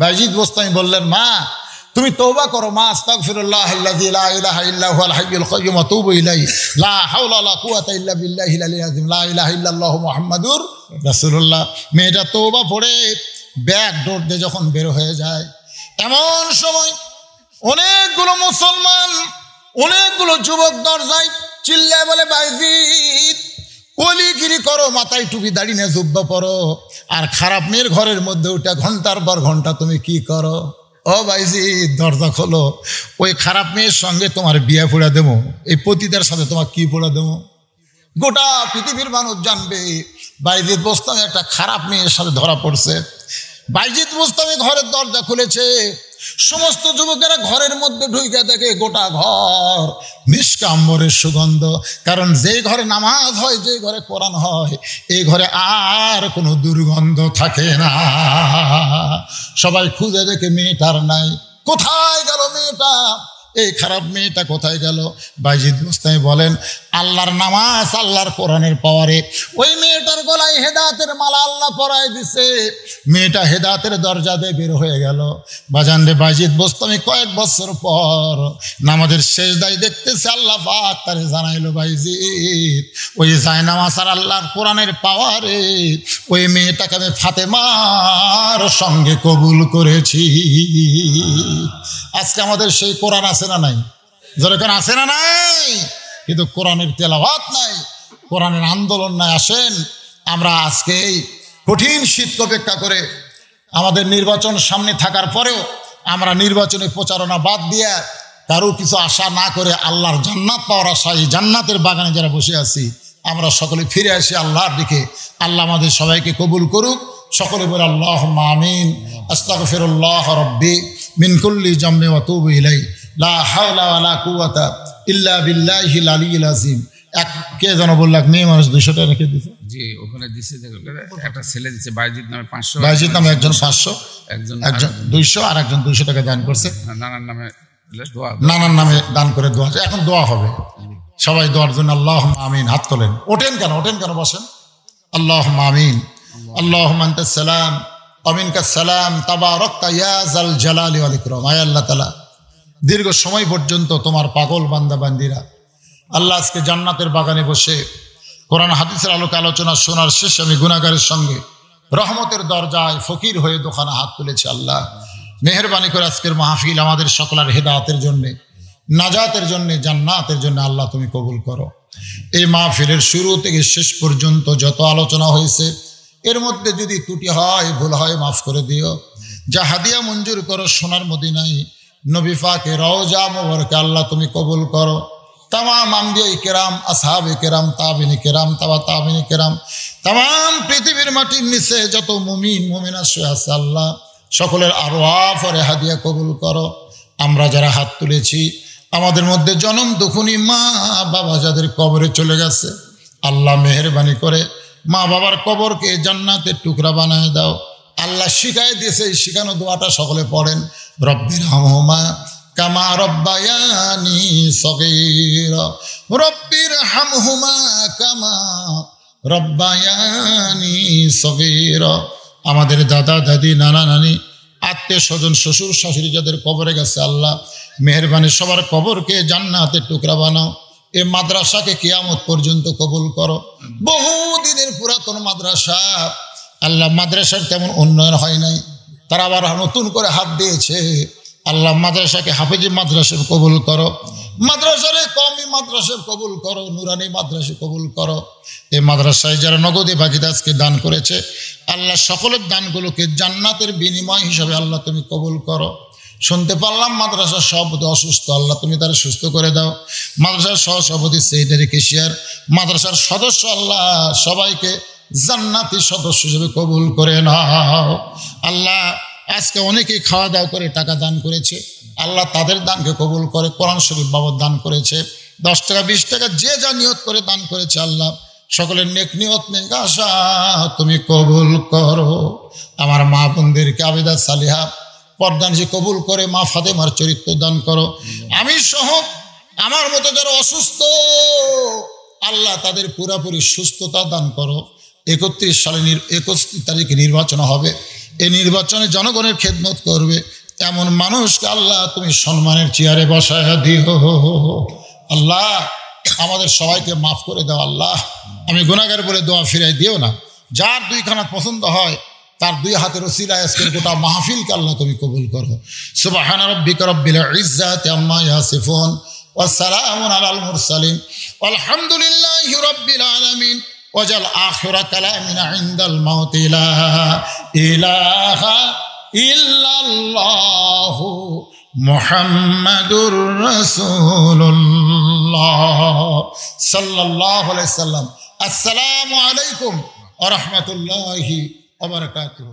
বাইজিদ বোস্তামি বললেন, মা, তুমি তওবা করো মা, আস্তাগফিরুল্লাহাল্লাযী লা ইলাহা ইল্লা হুয়াল হাইয়ুল কাইয়্যুম ওয়া তুবু ইলাইহি লা হাওলা ওয়ালা কুওয়াতা ইল্লা বিল্লাহিল আলিয়্যিল আযীম লা ইলাহা ইল্লাল্লাহু মুহাম্মাদুর রাসূলুল্লাহ। মেয়েটা তওবা পড়ে ব্যাক ডোর দিয়ে যখন বের হয়ে যায়, এমন সময় অনেকগুলো মুসলমান, অনেকগুলো যুবক দরজায় চিল্লায় বলে, বাইজিদ, অলিগিরি করো, মাথায় টুপি দাড়ি নিয়ে জুব্বা পরো, আর খারাপ মেয়ের ঘরের মধ্যে ওটা ঘন্টার পর ঘন্টা তুমি কি করো? ও বাইজিদ, দরজা খোলো, ওই খারাপ মেয়ের সঙ্গে তোমার বিয়ে পড়া দেবো, এই পতিতার সাথে তোমার কি পড়া দেবো? গোটা পৃথিবীর মানুষ জানবে বাইজিদ বোস্তামি একটা খারাপ মেয়ের সাথে ধরা পড়ছে। বাইজিদ বোস্তামি ঘরের দরজা খুলেছে, সমস্ত যুবকেরা ঘরের মধ্যে ঢুকে দেখে গোটা ঘর মিশকা আম্বরের সুগন্ধ। কারণ যে ঘরে নামাজ হয়, যে ঘরে কোরআন হয়, এই ঘরে আর কোনো দুর্গন্ধ থাকে না। সবাই খুঁজে দেখে মেয়েটার নাই। কোথায় গেল মেয়েটা? এই খারাপ মেয়েটা কোথায় গেল? বাইজিদ বোস্তামি বলেন, আল্লাহর নামাজ, আল্লাহর কোরআনের পাওয়ারে ওই মেয়েটার গলায় হেদায়েতের মালা আল্লাহ পরায় দিছে। মেয়েটা হেদায়েতের দরজা দিয়ে বের হয়ে গেল। বাজান রে, বাইজিদ বোস্তামি কয়েক বছর পর নামাজের সেজদায় দেখতেছে আল্লাহ পাক তারে জানাইলো, বাইজিদ, ওই জায়নামাজ আর আল্লাহর কোরআনের পাওয়ারে ওই মেয়েটাকে আমি ফাতেমার সঙ্গে কবুল করেছি। আজকে আমাদের সেই কোরআন আছে না নাই? যেরকম আছে না নাই? কিন্তু কোরআনের তেলাওয়াত নাই, কোরআনের আন্দোলন নাই। আসেন আমরা আজকে এই কঠিন শীতকে অপেক্ষা করে, আমাদের নির্বাচন সামনে থাকার পরেও আমরা নির্বাচনে প্রচারণা বাদ দিয়ে কারো কিছু আশা না করে আল্লাহর জান্নাত পাওয়ার আশায় জান্নাতের বাগানে যারা বসে আছি আমরা সকলে ফিরে আসি আল্লাহর দিকে। আল্লাহ আমাদের সবাইকে কবুল করুক। সকলে বলে আল্লাহুম্মা আমিন। আস্তাগফিরুল্লাহ রাব্বি মিন কুল্লি জামবি ওয়া তুবু ইলাইহি লা হাওলা ওয়ালা কুওয়াতা ইল্লা বিল্লাহিল আলিয়্যিল আযীম। এক কে যেন বলল মেয়ে মানুষ 200 টাকা রেখে দিছে। জি, ওখানে দিছে, একটা ছেলে দিছে বাইজিদ নামে 500, বাইজিদ নামে একজন 500, একজন 200 আর একজন 200 টাকা দান করছে। নানার নামে দোয়া, নানার নামে দান করে দোয়া। এখন দোয়া হবে, সবাই দোয়ার জন্য আল্লাহুম্মা আমিন। হাত তোলেন, ওঠেন কেন বসেন। আল্লাহুম্মা আমিন। আল্লাহুম্মা আনতাস সালাম ওয়া মিনকাস সালাম তাবারাকতা ইয়া যাল জালালি ওয়াল ইকরাম। আয় আল্লাহ তাআলা, দীর্ঘ সময় পর্যন্ত তোমার পাগল বান্দা বান্দিরা আল্লাহ আজকে জান্নাতের বাগানে বসে কোরআন হাদিসের আলোকে আলোচনা শোনার শেষে আমি গুনাহগারের সঙ্গে রহমতের দরজায় ফকির হয়ে দোকানে হাত তুলেছি। আল্লাহ মেহেরবানি করে আজকের মাহফিল আমাদের সকলের হেদায়েতের জন্য, নাজাতের জন্য, জান্নাতের জন্য আল্লাহ তুমি কবুল করো। এই মাহফিলের শুরু থেকে শেষ পর্যন্ত যত আলোচনা হয়েছে এর মধ্যে যদি ত্রুটি হয়, ভুল হয়, মাফ করে দিও। যা হাদিয়া মঞ্জুর করো সোনার মদিনায় নবী পাকে রওজা মুবারকে আল্লাহ তুমি কবুল করো। तमाम আম্বিয়া কেরাম, আসহাবে কেরাম, তাবিনী কেরাম, তাবিনী কেরাম, तमाम পৃথিবীর মাটির নিচে যত মুমিন মুমিনা শুয়ে আছে আল্লাহ সকলের আরওয়াহ পরে হাদিয়া কবুল করো। আমরা যারা হাত তুলেছি আমাদের মধ্যে জনম দুখুনি মা বাবা যাদের কবরে চলে গেছে আল্লাহ মেহেরবানি করে মা বাবার কবরকে জান্নাতের টুকরা বানায় দাও। আল্লাহ শিখায় দিয়েছে, এই শিখানো দোয়াটা সকলে পড়েন। রব্বিরহামহুমা কামা রব্বায়ানি সগীরা, রব্বিরহামহুমা কামা রব্বায়ানি সগীরা। আমাদের দাদা দাদি, নানা নানি, আত্মীয় স্বজন, শ্বশুর শাশুড়ি যাদের কবরে গেছে আল্লাহ মেহেরবানি সবার কবরকে জান্নাতের টুকরা বানাও। এ মাদ্রাসাকে কিয়ামত পর্যন্ত কবুল করো। বহুদিনের পুরাতন মাদ্রাসা আল্লাহ, মাদ্রাসার তেমন উন্নয়ন হয় নাই, তারা আবার নতুন করে হাত দিয়েছে আল্লাহ। মাদ্রাসাকে হাফেজি মাদ্রাসা কবুল করো, মাদ্রাসারে কওমি মাদ্রাসা কবুল করো, নুরানি মাদ্রাসা কবুল করো। এই মাদ্রাসায় যারা নগদে বাকিতে আজকে দান করেছে আল্লাহ সকলের দানগুলোকে জান্নাতের বিনিময় হিসাবে আল্লাহ তুমি কবুল করো। শুনতে পারলাম মাদ্রাসার সভাপতি অসুস্থ, আল্লাহ তুমি তারা সুস্থ করে দাও। মাদ্রাসার সহসভাপতি সেক্রেটারি, কেশিয়ার, মাদ্রাসার সদস্য আল্লাহ সবাইকে জান্নাতি সদস্য হিসেবে কবুল করে নাও। আল্লাহ আজকে অনেকেই খাওয়া দাওয়া করে টাকা দান করেছে আল্লাহ তাদের দানকে কবুল করে। কোরআন শরীফ বাবদ দান করেছে, 10 টাকা 20 টাকা যে যা নিয়ত করে দান করেছে আল্লাহ সকলের নেক নিয়ত নেক আশা তুমি কবুল করো। আমার মা বোনদেরকে আবেদা সালিহা পর্দানজি কবুল করে, মা ফাতেমার চরিত্র দান করো। আমি সহ আমার মতো যারা অসুস্থ আল্লাহ তাদের পুরাপুরি সুস্থতা দান করো। 31 তারিখে নির্বাচন হবে, এই নির্বাচনে জনগণের খেদমত করবে এমন মানুষকে আল্লাহ তুমি সম্মানের চেয়ারে বসায় দিও। আল্লাহ আমাদের সবাইকে মাফ করে দাও। আল্লাহ আমি গুনাহগার বলে দোয়া ফিরাই দিও না। যার 2 খানা পছন্দ হয় তার 2 হাতের ওসিলায় আজকের গোটা মাহফিলকে আল্লাহ তুমি কবুল করো। সুবহানা রাব্বিকা রাব্বিল ইজ্জাতি আম্মা ইয়াসিফুন ওয়া সালামুন আলাল মুরসালিন আলহামদুলিল্লাহি রাব্বিল আলামিন। ওয়াজাল আখিরা কালামিনা ইনদাল মাউতি লা ইলাহা ইল্লাল্লাহু মুহাম্মাদুর রাসূলুল্লাহ সাল্লাল্লাহু আলাইহি সাল্লাম। আসসালামু আলাইকুম ওয়া রাহমাতুল্লাহি ওয়া বারাকাতুহু।